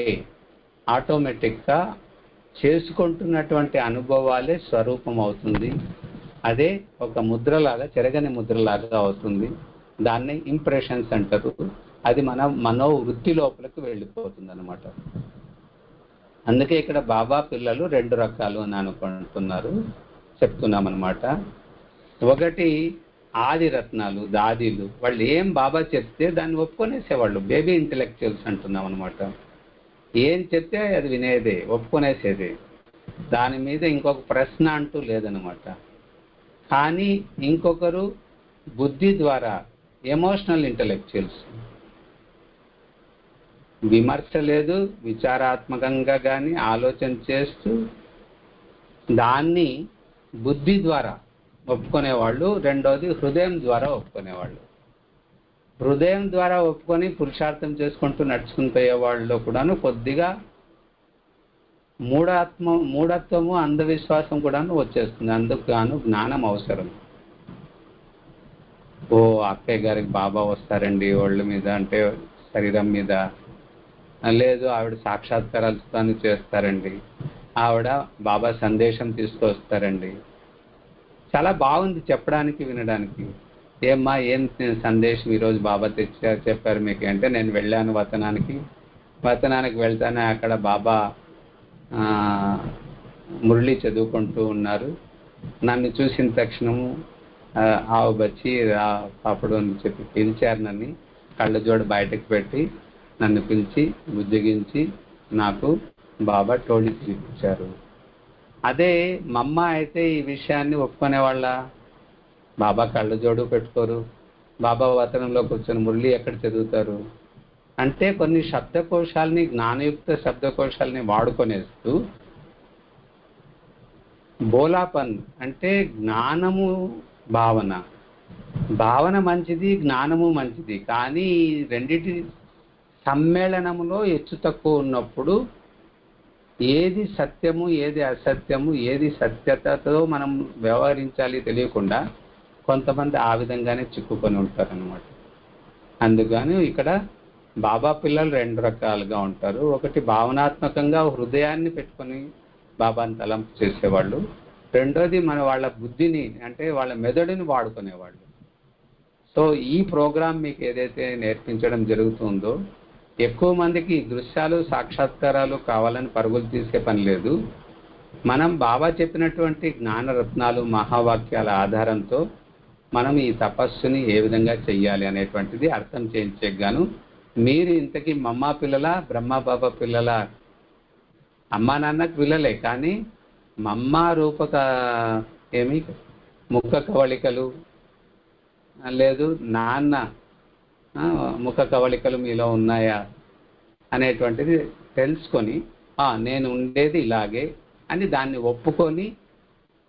[SPEAKER 1] ఆటోమేటిక్గా చేసుకుంటున్నటువంటి అనుభవాలే స్వరూపం అవుతుంది. అదే ఒక ముద్రలాగా, చెరగని ముద్రలాగా అవుతుంది. దాన్ని ఇంప్రెషన్స్ అంటారు. అది మన మనోవృత్తి లోపలికి వెళ్ళిపోతుంది అన్నమాట. అందుకే ఇక్కడ బాబా పిల్లలు 2 రకాలు అని అనుకుంటున్నారు, చెప్తున్నాం అన్నమాట. ఒకటి ఆది రత్నాలు, దాదీలు. వాళ్ళు ఏం బాబా చెప్తే దాన్ని ఒప్పుకొనేసేవాళ్ళు. బేబీ ఇంటెలెక్చువల్స్ అంటున్నాం అనమాట. ఏం చెప్తే అది వినేదే, ఒప్పుకొనేసేదే. దాని మీద ఇంకొక ప్రశ్న అంటూ లేదనమాట. కానీ ఇంకొకరు బుద్ధి ద్వారా ఎమోషనల్ ఇంటెలెక్చువల్స్. విమర్శ లేదు, విచారాత్మకంగా కానీ ఆలోచన చేస్తూ దాన్ని బుద్ధి ద్వారా ఒప్పుకునేవాళ్ళు. రెండోది హృదయం ద్వారా ఒప్పుకునేవాళ్ళు. హృదయం ద్వారా ఒప్పుకొని పురుషార్థం చేసుకుంటూ నడుచుకుని పోయే వాళ్ళలో కూడాను కొద్దిగా మూఢత్వము, అంధవిశ్వాసం కూడాను వచ్చేస్తుంది. అందుకు గాను జ్ఞానం అవసరం. ఓ అక్కయ్య గారికి బాబా వస్తారండి ఒళ్ళు మీద, అంటే శరీరం మీద. లేదు, ఆవిడ సాక్షాత్కారాలు చేస్తారండి, ఆవిడ బాబా సందేశం తీసుకొస్తారండి. చాలా బాగుంది చెప్పడానికి, వినడానికి. ఏమ్మా, ఏం సందేశం ఈరోజు బాబా చెప్పారు మీకు అంటే, నేను వెళ్ళాను వతనానికి వెళ్తానే అక్కడ బాబా మురళి చదువుకుంటూ ఉన్నారు. నన్ను చూసిన తక్షణము ఆవు బచ్చి పాపడు అని చెప్పి పిలిచారు. నన్ను కళ్ళజోడు బయటకు పెట్టి నన్ను పిలిచి బుజ్జగించి నాకు బాబా టోళీ చూపించారు. అదే మమ్మ అయితే ఈ విషయాన్ని ఒప్పుకునేవాళ్ళ. బాబా కళ్ళజోడు పెట్టుకోరు, బాబా వతనంలో కూర్చొని మురళి ఎక్కడ చదువుతారు అంటే కొన్ని శబ్దకోశాలని, జ్ఞానయుక్త శబ్దకోశాలని వాడుకొనేస్తూ బోలాపన్ అంటే జ్ఞానము భావన మంచిది, జ్ఞానము మంచిది. కానీ రెండిటి సమ్మేళనములో హెచ్చు తక్కువ ఉన్నప్పుడు ఏది సత్యము, ఏది అసత్యము, ఏది సత్యతతో మనం వ్యవహరించాలి తెలియకుండా కొంతమంది ఆ విధంగానే చిక్కుకొని ఉంటారన్నమాట. అందుకని ఇక్కడ బాబా పిల్లలు 2 రకాలుగా ఉంటారు. ఒకటి భావనాత్మకంగా హృదయాన్ని పెట్టుకొని బాబాని తలంపు చేసేవాళ్ళు. రెండోది వాళ్ళ బుద్ధిని, అంటే వాళ్ళ మెదడుని వాడుకునేవాళ్ళు. సో ఈ ప్రోగ్రాం మీకు ఏదైతే నేర్పించడం జరుగుతుందో, ఎక్కువ మందికి దృశ్యాలు, సాక్షాత్కారాలు కావాలని పరుగులు తీసే పని లేదు. మనం బాబా చెప్పినటువంటి జ్ఞానరత్నాలు, మహావాక్యాల ఆధారంతో మనం ఈ తపస్సుని ఏ విధంగా చెయ్యాలి అనేటువంటిది అర్థం చేయించేగాను. మీరు ఇంతకీ మమ్మ పిల్లల, బ్రహ్మ బాబా పిల్లల? అమ్మా నాన్నకు పిల్లలే, కానీ మమ్మ రూపక ఏమి ముఖ కవళికలు లేదు, నాన్న ముఖ కవళికలు మీలో ఉన్నాయా అనేటువంటిది తెలుసుకొని నేను ఉండేది ఇలాగే అని దాన్ని ఒప్పుకొని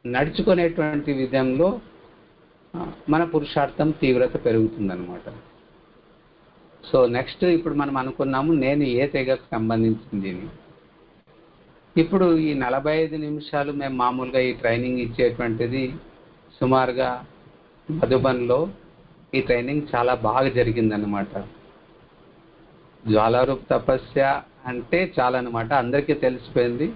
[SPEAKER 1] నడుచుకునేటువంటి విధంలో మన పురుషార్థం తీవ్రత పెరుగుతుందన్నమాట. సో నెక్స్ట్ ఇప్పుడు మనం అనుకున్నాము నేను ఏ తెగకు సంబంధించింది. ఇప్పుడు ఈ 45 నిమిషాలు మేము మామూలుగా ఈ ట్రైనింగ్ ఇచ్చేటువంటిది సుమారుగా మధుబన్లో ఈ ట్రైనింగ్ చాలా బాగా జరిగిందన్నమాట. జ్వాలారూప్ తపస్య అంటే చాలా అనమాట, అందరికీ తెలిసిపోయింది.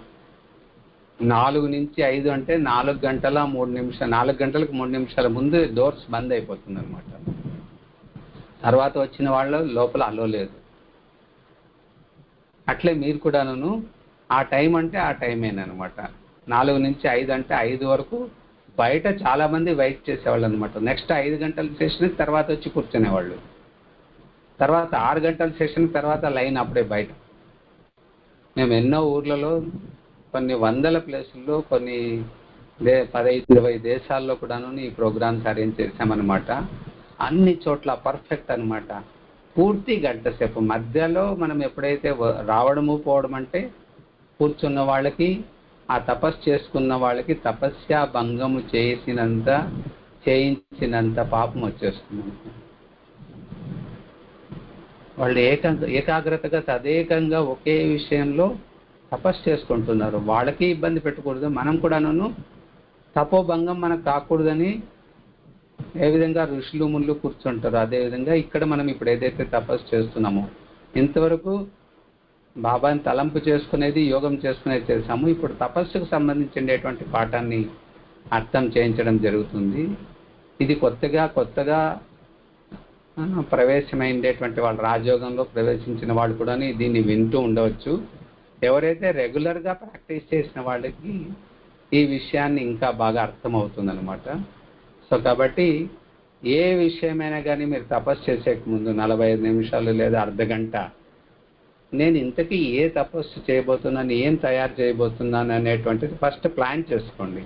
[SPEAKER 1] 4 నుంచి 5 అంటే 4 గంటల 3 నిమిషాలు, 4 గంటలకు 3 నిమిషాల ముందు డోర్స్ బంద్ అయిపోతుంది అనమాట. తర్వాత వచ్చిన వాళ్ళ లోపల అలో లేదు. అట్లే మీరు కూడాను ఆ టైం అంటే ఆ టైమేనమాట. 4 నుంచి 5 అంటే 5 వరకు బయట చాలా మంది వెయిట్ చేసేవాళ్ళు అనమాట. నెక్స్ట్ 5 గంటల సెషన్ తర్వాత వచ్చి కూర్చునేవాళ్ళు. తర్వాత 6 గంటల సెషన్ తర్వాత లైన్ అప్పుడే బయట. మేము ఎన్నో ఊర్లలో కొన్ని వందల ప్లేసుల్లో కొన్ని 15-20 దేశాల్లో కూడాను ఈ ప్రోగ్రామ్స్ అరేంజ్ చేశామన్నమాట. అన్ని చోట్ల పర్ఫెక్ట్ అనమాట. పూర్తి గంట సేపు మధ్యలో మనం ఎప్పుడైతే రావడము పోవడం అంటే కూర్చున్న వాళ్ళకి ఆ తపస్సు చేసుకున్న వాళ్ళకి తపస్య భంగము చేయించినంత పాపం వచ్చేస్తుంది. వాళ్ళు ఏకాగ్రతగా తదేకంగా ఒకే విషయంలో తపస్సు చేసుకుంటున్నారు. వాళ్ళకి ఇబ్బంది పెట్టకూడదు, మనం కూడాను తపోభంగం మనకు కాకూడదని ఏ విధంగా ఋషులు ముళ్ళు కూర్చుంటారు అదేవిధంగా ఇక్కడ మనం ఇప్పుడు ఏదైతే తపస్సు చేస్తున్నామో ఇంతవరకు బాబాని తలంపు చేసుకునేది యోగం చేసుకునేది చేసాము. ఇప్పుడు తపస్సుకు సంబంధించినటువంటి పాఠాన్ని అర్థం చేయించడం జరుగుతుంది. ఇది కొత్తగా ప్రవేశమైనటువంటి వాళ్ళు రాజయోగంలో ప్రవేశించిన వాళ్ళు కూడా దీన్ని వింటూ ఉండవచ్చు. ఎవరైతే రెగ్యులర్గా ప్రాక్టీస్ చేసిన వాళ్ళకి ఈ విషయాన్ని ఇంకా బాగా అర్థమవుతుంది అనమాట. సో కాబట్టి ఏ విషయమైనా కానీ మీరు తపస్సు చేసే ముందు 45 నిమిషాలు లేదా అర్ధ గంట నేను ఇంతకీ ఏ తపస్సు చేయబోతున్నాను, ఏం తయారు చేయబోతున్నాను అనేటువంటిది ఫస్ట్ ప్లాన్ చేసుకోండి.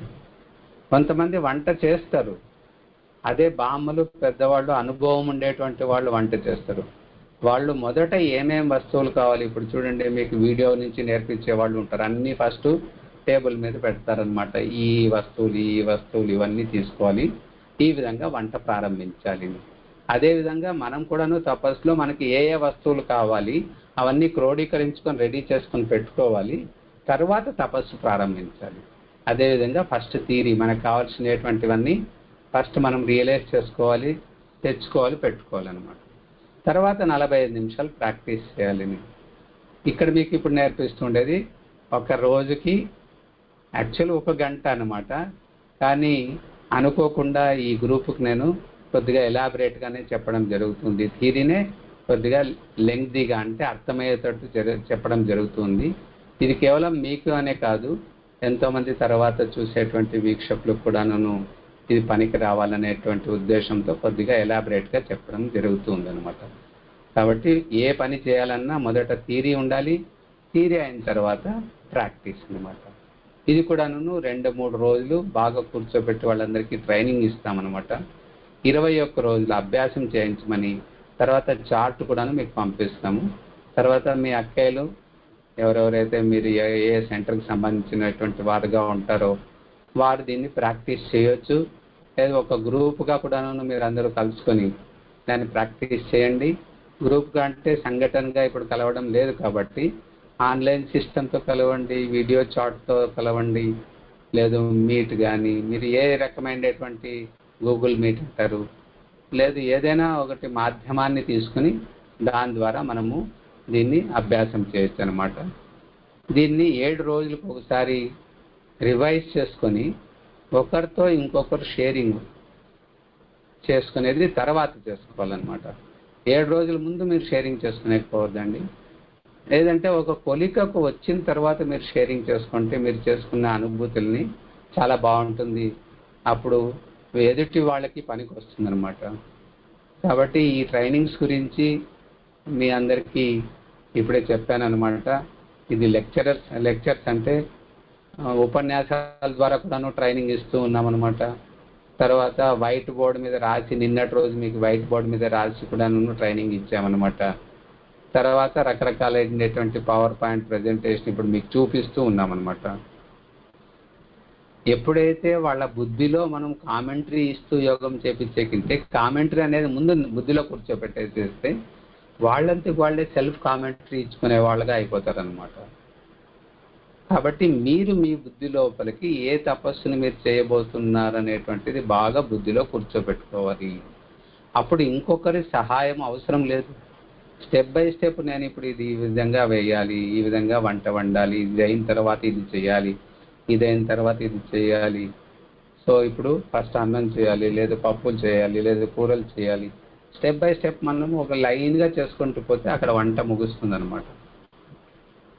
[SPEAKER 1] కొంతమంది వంట చేస్తారు, అదే బామ్మలు పెద్దవాళ్ళు అనుభవం ఉండేటువంటి వాళ్ళు వంట చేస్తారు. వాళ్ళు మొదట ఏమేం వస్తువులు కావాలి, ఇప్పుడు చూడండి మీకు వీడియో నుంచి నేర్పించే వాళ్ళు ఉంటారు, అన్నీ ఫస్ట్ టేబుల్ మీద పెడతారనమాట. ఈ వస్తువులు ఇవన్నీ తీసుకోవాలి, ఈ విధంగా వంట ప్రారంభించాలి. అదేవిధంగా మనం కూడాను తపస్సులో మనకి ఏ వస్తువులు కావాలి అవన్నీ క్రోడీకరించుకొని రెడీ చేసుకొని పెట్టుకోవాలి, తర్వాత తపస్సు ప్రారంభించాలి. అదేవిధంగా ఫస్ట్ థియరీ మనకు కావాల్సినటువంటివన్నీ ఫస్ట్ మనం రియలైజ్ చేసుకోవాలి, తెచ్చుకోవాలి, పెట్టుకోవాలన్నమాట. తర్వాత 45 నిమిషాలు ప్రాక్టీస్ చేయాలని ఇక్కడ మీకు ఇప్పుడు నేర్పిస్తుండేది. ఒక రోజుకి యాక్చువల్ 1 గంట అనమాట. కానీ అనుకోకుండా ఈ గ్రూప్కి నేను కొద్దిగా ఎలాబరేట్గానే చెప్పడం జరుగుతుంది. థియరీనే కొద్దిగా లెంగ్తీగా అంటే అర్థమయ్యేటట్టు చెప్పడం జరుగుతుంది. ఇది కేవలం మీకు అనే కాదు, ఎంతోమంది తర్వాత చూసేటువంటి వీక్షకులకు కూడాను ఇది పనికి రావాలనేటువంటి ఉద్దేశంతో కొద్దిగా ఎలాబరేట్గా చెప్పడం జరుగుతుంది అనమాట. కాబట్టి ఏ పని చేయాలన్నా మొదట థియరీ ఉండాలి, థియరీ అయిన తర్వాత ప్రాక్టీస్ అనమాట. ఇది కూడాను 2-3 రోజులు బాగా కూర్చోబెట్టి వాళ్ళందరికీ ట్రైనింగ్ ఇస్తామన్నమాట. 21 రోజులు అభ్యాసం చేయించమని తర్వాత చార్ట్ కూడాను మీకు పంపిస్తాము. తర్వాత మీ అక్కయ్యలు ఎవరెవరైతే మీరు ఏ సెంటర్కి సంబంధించినటువంటి వారుగా ఉంటారో వారు దీన్ని ప్రాక్టీస్ చేయొచ్చు. లేదా ఒక గ్రూప్గా కూడాను మీరు అందరూ కలుసుకొని దాన్ని ప్రాక్టీస్ చేయండి. గ్రూప్గా అంటే సంఘటనగా ఇప్పుడు కలవడం లేదు కాబట్టి ఆన్లైన్ సిస్టంతో కలవండి, వీడియో చాట్తో కలవండి, లేదు మీట్ కానీ మీరు ఏ రకమైనటువంటి గూగుల్ మీట్ అంటారు, లేదు ఏదైనా ఒకటి మాధ్యమాన్ని తీసుకుని దాని ద్వారా మనము దీన్ని అభ్యాసం చేయొచ్చు అనమాట. దీన్ని 7 రోజులకు ఒకసారి రివైజ్ చేసుకొని ఒకరితో ఇంకొకరు షేరింగ్ చేసుకునేది తర్వాత చేసుకోవాలన్నమాట. 7 రోజుల ముందు మీరు షేరింగ్ చేసుకునేకపోవద్దండి. లేదంటే ఒక కొలికకు వచ్చిన తర్వాత మీరు షేరింగ్ చేసుకుంటే మీరు చేసుకున్న అనుభూతుల్ని చాలా బాగుంటుంది. అప్పుడు ఎదుటి వాళ్ళకి పనికి వస్తుంది అనమాట. కాబట్టి ఈ ట్రైనింగ్స్ గురించి మీ అందరికీ ఇప్పుడే చెప్పాను అనమాట. ఇది లెక్చర్స్ అంటే ఉపన్యాసాల ద్వారా కూడాను ట్రైనింగ్ ఇస్తూ ఉన్నామన్నమాట. తర్వాత వైట్ బోర్డు మీద రాసి నిన్నటి రోజు మీకు వైట్ బోర్డు మీద రాసి కూడాను ట్రైనింగ్ ఇచ్చామన్నమాట. తర్వాత రకరకాలైనటువంటి పవర్ పాయింట్ ప్రజెంటేషన్ ఇప్పుడు మీకు చూపిస్తూ ఉన్నామన్నమాట. ఎప్పుడైతే వాళ్ళ బుద్ధిలో మనం కామెంటరీ ఇస్తూ యోగం చేపించేకింటే కామెంటరీ అనేది ముందు బుద్ధిలో కూర్చోపెట్టేసేస్తే వాళ్ళంతకు వాళ్ళే సెల్ఫ్ కామెంటరీ ఇచ్చుకునే వాళ్ళగా అయిపోతారనమాట. కాబట్టి మీరు మీ బుద్ధి లోపలికి ఏ తపస్సును మీరు చేయబోతున్నారనేటువంటిది బాగా బుద్ధిలో కూర్చోబెట్టుకోవాలి. అప్పుడు ఇంకొకరి సహాయం అవసరం లేదు. స్టెప్ బై స్టెప్ నేను ఇప్పుడు ఇది ఈ విధంగా వేయాలి, ఈ విధంగా వంట వండాలి, ఇది అయిన తర్వాత ఇది చేయాలి, ఇది అయిన తర్వాత ఇది చేయాలి. సో ఇప్పుడు ఫస్ట్ అన్నం చేయాలి, లేదా పప్పులు చేయాలి, లేదా కూరలు చేయాలి, స్టెప్ బై స్టెప్ మనం ఒక లైన్గా చేసుకుంటూ పోతే అక్కడ వంట ముగుస్తుంది అనమాట.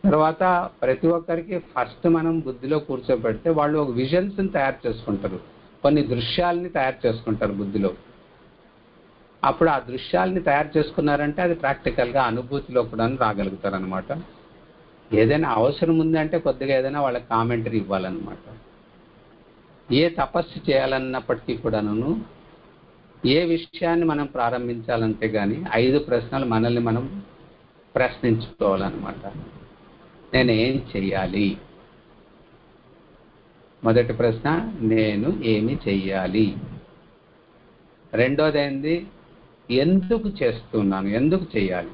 [SPEAKER 1] తర్వాత ప్రతి ఒక్కరికి ఫస్ట్ మనం బుద్ధిలో కూర్చోబెడితే వాళ్ళు ఒక విజన్స్ని తయారు చేసుకుంటారు, కొన్ని దృశ్యాలని తయారు చేసుకుంటారు బుద్ధిలో. అప్పుడు ఆ దృశ్యాలని తయారు చేసుకున్నారంటే అది ప్రాక్టికల్గా అనుభూతిలో కూడా రాగలుగుతారు అనమాట. ఏదైనా అవసరం ఉందంటే కొద్దిగా ఏదైనా వాళ్ళకి కామెంటరీ ఇవ్వాలన్నమాట. ఏ తపస్సు చేయాలన్నప్పటికీ కూడాను ఏ విషయాన్ని మనం ప్రారంభించాలంటే కానీ 5 ప్రశ్నలు మనల్ని మనం ప్రశ్నించుకోవాలన్నమాట. నేను ఏం చెయ్యాలి? మొదటి ప్రశ్న, నేను ఏమి చెయ్యాలి? రెండోది ఏంది, ఎందుకు చేస్తున్నాను, ఎందుకు చేయాలి,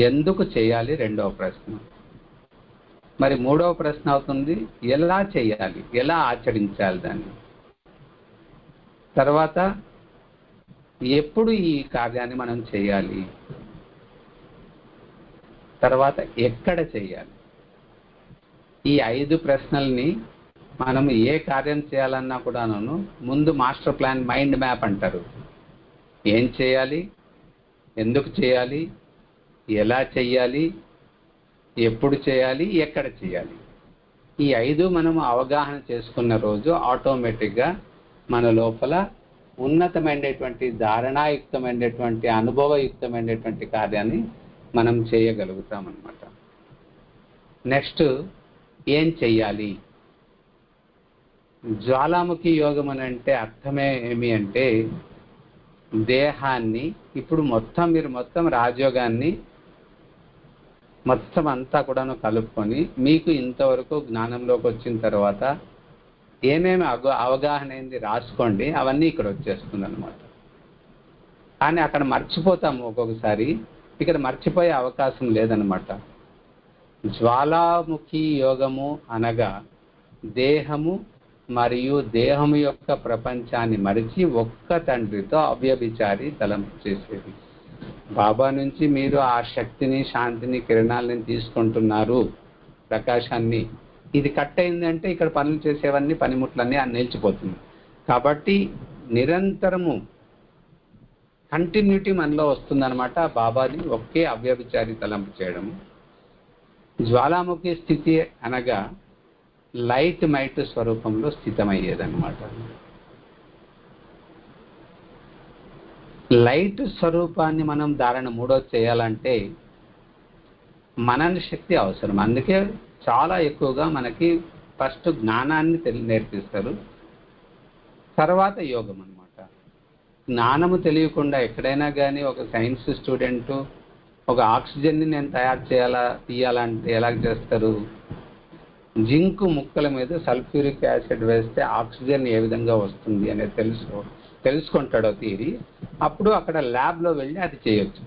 [SPEAKER 1] ఎందుకు చేయాలి రెండవ ప్రశ్న. మరి మూడవ ప్రశ్న అవుతుంది, ఎలా చేయాలి, ఎలా ఆచరించాలి దాన్ని. తర్వాత ఎప్పుడు ఈ కార్యాన్ని మనం చేయాలి, తర్వాత ఎక్కడ చేయాలి. ఈ 5 ప్రశ్నల్ని మనం ఏ కార్యం చేయాలన్నా కూడాను ముందు మాస్టర్ ప్లాన్, మైండ్ మ్యాప్ అంటారు. ఏం చేయాలి, ఎందుకు చేయాలి, ఎలా చేయాలి, ఎప్పుడు చేయాలి, ఎక్కడ చేయాలి. ఈ 5 మనం అవగాహన చేసుకున్న రోజు ఆటోమేటిక్గా మన లోపల ఉన్నతమైనటువంటి ధారణాయుక్తమైనటువంటి అనుభవయుక్తమైనటువంటి కార్యాన్ని మనం చేయగలుగుతామన్నమాట. నెక్స్ట్ ఏం చెయ్యాలి. జ్వాలాముఖి యోగం అని అంటే అర్థమే ఏమి అంటే దేహాన్ని ఇప్పుడు మీరు మొత్తం రాజయోగాన్ని మొత్తం అంతా కూడాను కలుపుకొని మీకు ఇంతవరకు జ్ఞానంలోకి వచ్చిన తర్వాత ఏమేమి అవగాహన అయింది రాసుకోండి, అవన్నీ ఇక్కడ వచ్చేస్తుంది అనమాట. కానీ అక్కడ మర్చిపోతాము ఒక్కొక్కసారి, ఇక్కడ మర్చిపోయే అవకాశం లేదనమాట. జ్వాలాముఖి యోగము అనగా దేహము మరియు దేహము యొక్క ప్రపంచాన్ని మరిచి ఒక్క తండ్రితో అవ్యభిచారి తలంపు చేసేది. బాబా నుంచి మీరు ఆ శక్తిని, శాంతిని, కిరణాలని తీసుకుంటున్నారు, ప్రకాశాన్ని. ఇది కట్ అయిందంటే ఇక్కడ పనులు చేసేవన్నీ, పనిముట్లన్నీ నిలిచిపోతుంది. కాబట్టి నిరంతరము కంటిన్యూటీ మనలో వస్తుందన్నమాట. బాబాని ఒకే అవ్యభిచారి తలంపు చేయడము. జ్వాలాముఖి స్థితి అనగా లైట్ మైట్ స్వరూపంలో స్థితమయ్యేదన్నమాట. లైట్ స్వరూపాన్ని మనం ధారణ మూడోది చేయాలంటే మనన శక్తి అవసరం. అందుకే చాలా ఎక్కువగా మనకి ఫస్ట్ జ్ఞానాన్ని నేర్పిస్తారు, తర్వాత యోగం అనమాట. జ్ఞానము తెలియకుండా ఎక్కడైనా కానీ ఒక సైన్స్ స్టూడెంట్ ఒక ఆక్సిజన్ని నేను తయారు తీయాలంటే ఎలా చేస్తారు? జింక్ ముక్కల మీద సల్ఫ్యూరిక్ యాసిడ్ వేస్తే ఆక్సిజన్ ఏ విధంగా వస్తుంది అనేది తెలుసుకుంటాడో థియరీ. అప్పుడు అక్కడ ల్యాబ్లో వెళ్ళి అది చేయొచ్చు.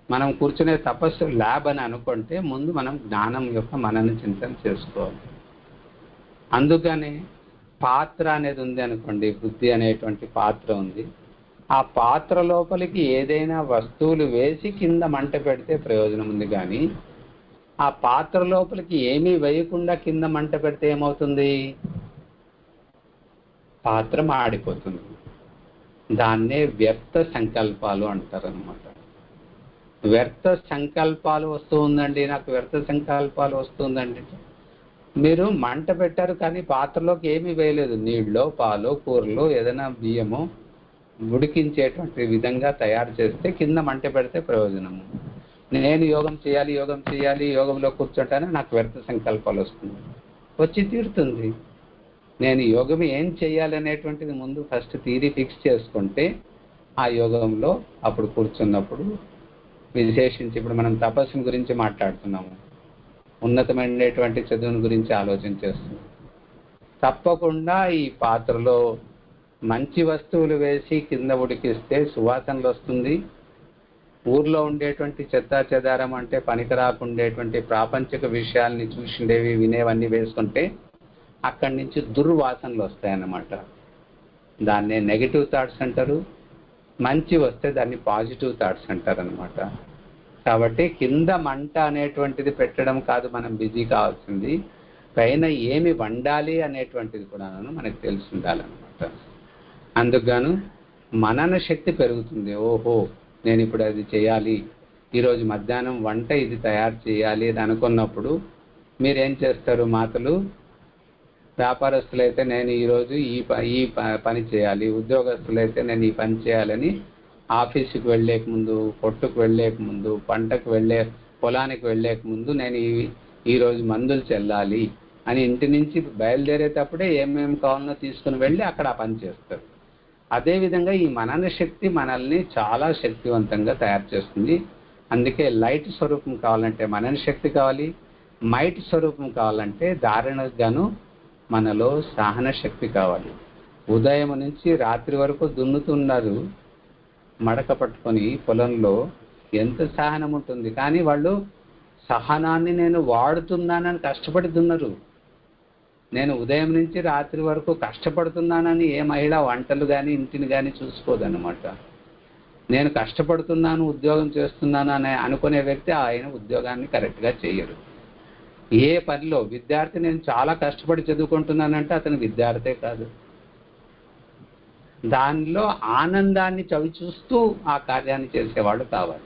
[SPEAKER 1] మనం కూర్చునే తపస్సు ల్యాబ్ అని అనుకుంటే ముందు మనం జ్ఞానం యొక్క మనన చింతన చేసుకోవాలి. అందుకని పాత్ర అనేది ఉంది అనుకోండి, బుద్ధి అనేటువంటి పాత్ర ఉంది. ఆ పాత్ర లోపలికి ఏదైనా వస్తువులు వేసి కింద మంట పెడితే ప్రయోజనం ఉంది, కానీ ఆ పాత్ర లోపలికి ఏమీ వేయకుండా కింద మంట పెడితే ఏమవుతుంది? పాత్ర మాడిపోతుంది. దాన్నే వ్యర్థ సంకల్పాలు అంటారనమాట. వ్యర్థ సంకల్పాలు వస్తూ ఉందండి, నాకు వ్యర్థ సంకల్పాలు వస్తుందండి. మీరు మంట పెట్టారు కానీ పాత్రలోకి ఏమీ వేయలేదు. నీళ్ళో, పాలో, కూరలో, ఏదైనా బియ్యమో ఉడికించేటువంటి విధంగా తయారు చేస్తే కింద మంట పెడితే ప్రయోజనము. నేను యోగం చేయాలి, యోగంలో కూర్చుంటానే నాకు వ్యర్థ సంకల్పాలు వస్తుంది, వచ్చి తీరుతుంది. నేను యోగం ఏం చేయాలి అనేటువంటిది ముందు ఫస్ట్ థియరీ ఫిక్స్ చేసుకుంటే ఆ యోగంలో అప్పుడు కూర్చున్నప్పుడు, విశేషించి ఇప్పుడు మనం తపస్సుని గురించి మాట్లాడుతున్నాము, ఉన్నతమైనటువంటి చదువుని గురించి ఆలోచన చేస్తున్నాం. తప్పకుండా ఈ పాత్రలో మంచి వస్తువులు వేసి కింద ఉడికిస్తే సువాసనలు వస్తుంది. ఊర్లో ఉండేటువంటి చెత్తా చెదారం అంటే పనికి రాకుండేటువంటి ప్రాపంచిక విషయాల్ని చూసిండేవి, వినేవన్నీ వేసుకుంటే అక్కడి నుంచి దుర్వాసనలు వస్తాయన్నమాట. దాన్నే నెగిటివ్ థాట్స్ అంటారు. మంచి వస్తే దాన్ని పాజిటివ్ థాట్స్ అంటారు అనమాట. కాబట్టి కింద మంట అనేటువంటిది పెట్టడం కాదు మనం బిజీ కావాల్సింది, పైన ఏమి వండాలి అనేటువంటిది కూడా మనకు తెలిసి ఉండాలన్నమాట. అందుకు మనన శక్తి పెరుగుతుంది. ఓహో, నేను ఇప్పుడు అది చేయాలి, ఈరోజు మధ్యాహ్నం వంట ఇది తయారు చేయాలి అని అనుకున్నప్పుడు మీరేం చేస్తారు? మాతలు వ్యాపారస్తులైతే నేను ఈరోజు ఈ పని చేయాలి, ఉద్యోగస్తులైతే నేను ఈ పని చేయాలని ఆఫీసుకు వెళ్ళేక ముందు, కొట్టుకు వెళ్ళేక ముందు, పంటకు పొలానికి వెళ్ళేక ముందు నేను ఈరోజు మందులు చెల్లాలి అని ఇంటి నుంచి బయలుదేరేటప్పుడే ఏమేమి కావాలనో తీసుకుని వెళ్ళి అక్కడ ఆ పని చేస్తారు. అదేవిధంగా ఈ మనన శక్తి మనల్ని చాలా శక్తివంతంగా తయారు చేస్తుంది. అందుకే లైట్ స్వరూపం కావాలంటే మనన శక్తి కావాలి, మైట్ స్వరూపం కావాలంటే ధారణకు గాను మనలో సహన శక్తి కావాలి. ఉదయం నుంచి రాత్రి వరకు దున్నుతున్నారు మడక పట్టుకొని పొలంలో, ఎంత సహనం ఉంటుంది. కానీ వాళ్ళు సహనాన్ని నేను వాడుతున్నానని కష్టపడి దున్నరు. నేను ఉదయం నుంచి రాత్రి వరకు కష్టపడుతున్నానని ఏ మహిళ వంటలు కానీ ఇంటిని కానీ చూసుకోదన్నమాట. నేను కష్టపడుతున్నాను, ఉద్యోగం చేస్తున్నాను అని అనుకునే వ్యక్తి ఆయన ఉద్యోగాన్ని కరెక్ట్గా చేయరు. ఏ పనిలో విద్యార్థి నేను చాలా కష్టపడి చదువుకుంటున్నానంటే అతను విద్యార్థే కాదు. దానిలో ఆనందాన్ని చవిచూస్తూ ఆ కార్యాన్ని చేసేవాడు కావాలి.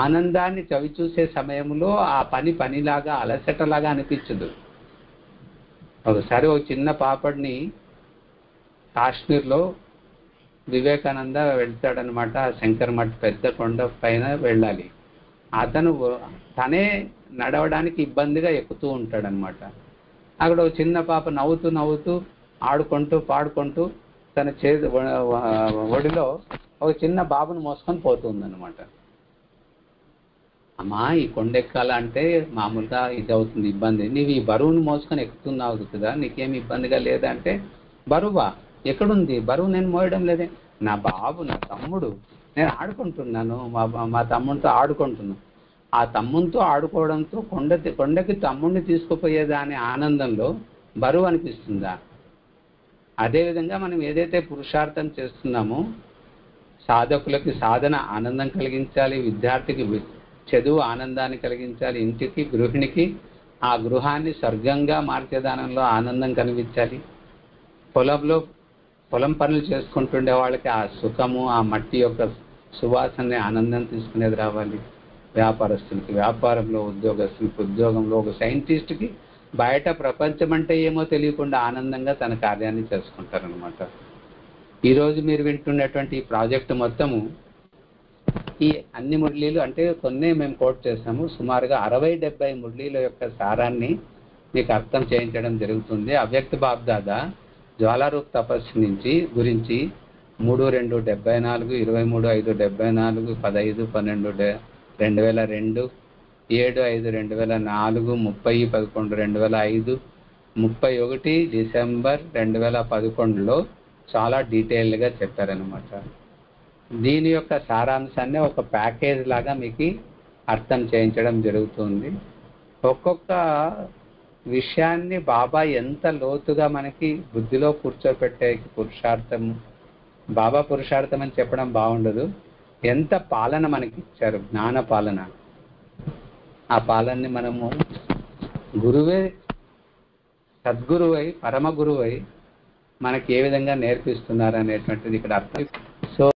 [SPEAKER 1] ఆనందాన్ని చవిచూసే సమయంలో ఆ పనిలాగా అలసటలాగా అనిపించదు. ఒకసారి ఒక చిన్న పాపడిని కాశ్మీర్లో వివేకానంద వెళ్తాడనమాట. శంకర్ మఠ్ పెద్ద కొండ పైన వెళ్ళాలి. అతను తనే నడవడానికి ఇబ్బందిగా ఎక్కుతూ ఉంటాడనమాట. అక్కడ ఒక చిన్న పాప నవ్వుతూ ఆడుకుంటూ పాడుకుంటూ తన ఒడిలో ఒక చిన్న బాబును మోసుకొని పోతుందన్నమాట. అమ్మా, ఈ కొండ ఎక్కాలంటే మామూలుగా ఇది అవుతుంది, ఇబ్బంది. నీవు ఈ బరువును మోసుకొని ఎక్కుతున్నావు కదా, నీకేమి ఇబ్బందిగా లేదంటే, బరువా ఎక్కడుంది? బరువు నేను మోయడం లేదే. నా బాబు, నా తమ్ముడు, నేను ఆడుకుంటున్నాను, మా తమ్ముడితో ఆడుకుంటున్నాను. ఆ తమ్ముడితో ఆడుకోవడంతో కొండకి తమ్ముడిని తీసుకుపోయేదాని ఆనందంలో బరువు అనిపిస్తుందా? అదేవిధంగా మనం ఏదైతే పురుషార్థం చేస్తున్నామో, సాధకులకి సాధన ఆనందం కలిగించాలి, విద్యార్థికి చదువు ఆనందాన్ని కలిగించాలి, ఇంటికి గృహిణికి ఆ గృహాన్ని స్వర్గంగా మార్చేదానంలో ఆనందం కలిగించాలి, పొలం పనులు చేసుకుంటుండే వాళ్ళకి ఆ సుఖము, ఆ మట్టి యొక్క సువాసనని ఆనందం తీసుకునేది రావాలి. వ్యాపారస్తులకి వ్యాపారంలో, ఉద్యోగస్తులకి ఉద్యోగంలో, ఒక సైంటిస్ట్కి బయట ప్రపంచం అంటే ఏమో తెలియకుండా ఆనందంగా తన కార్యాన్ని చేసుకుంటారనమాట. ఈరోజు మీరు వింటున్నటువంటి ఈ ప్రాజెక్టు మొత్తము ఈ అన్ని మురళీలు అంటే కొన్ని మేము కోట్ చేస్తాము. సుమారుగా 60-70 మురళీల యొక్క సారాన్ని మీకు అర్థం చేయించడం జరుగుతుంది. అవ్యక్త బాబ్దాదా జ్వాలారూప్ తపస్సు గురించి 3-2-74, 23-5-74, 15-12-2002, 7-5-2004, 30-11-2005, 31 డిసెంబర్ 2011లో చాలా డీటెయిల్గా చెప్పారనమాట. దీని యొక్క సారాంశాన్ని ఒక ప్యాకేజ్ లాగా మీకు అర్థం చేయించడం జరుగుతుంది. ఒక్కొక్క విషయాన్ని బాబా ఎంత లోతుగా మనకి బుద్ధిలో కూర్చోపెట్టే పురుషార్థం, బాబా పురుషార్థం అని చెప్పడం బాగుండదు. ఎంత పాలన మనకి ఇచ్చారు, జ్ఞాన పాలన. ఆ పాలనని మనము గురువే, సద్గురువై, పరమ గురువై మనకి ఏ విధంగా నేర్పిస్తున్నారు అనేటువంటిది ఇక్కడ అర్థం. సో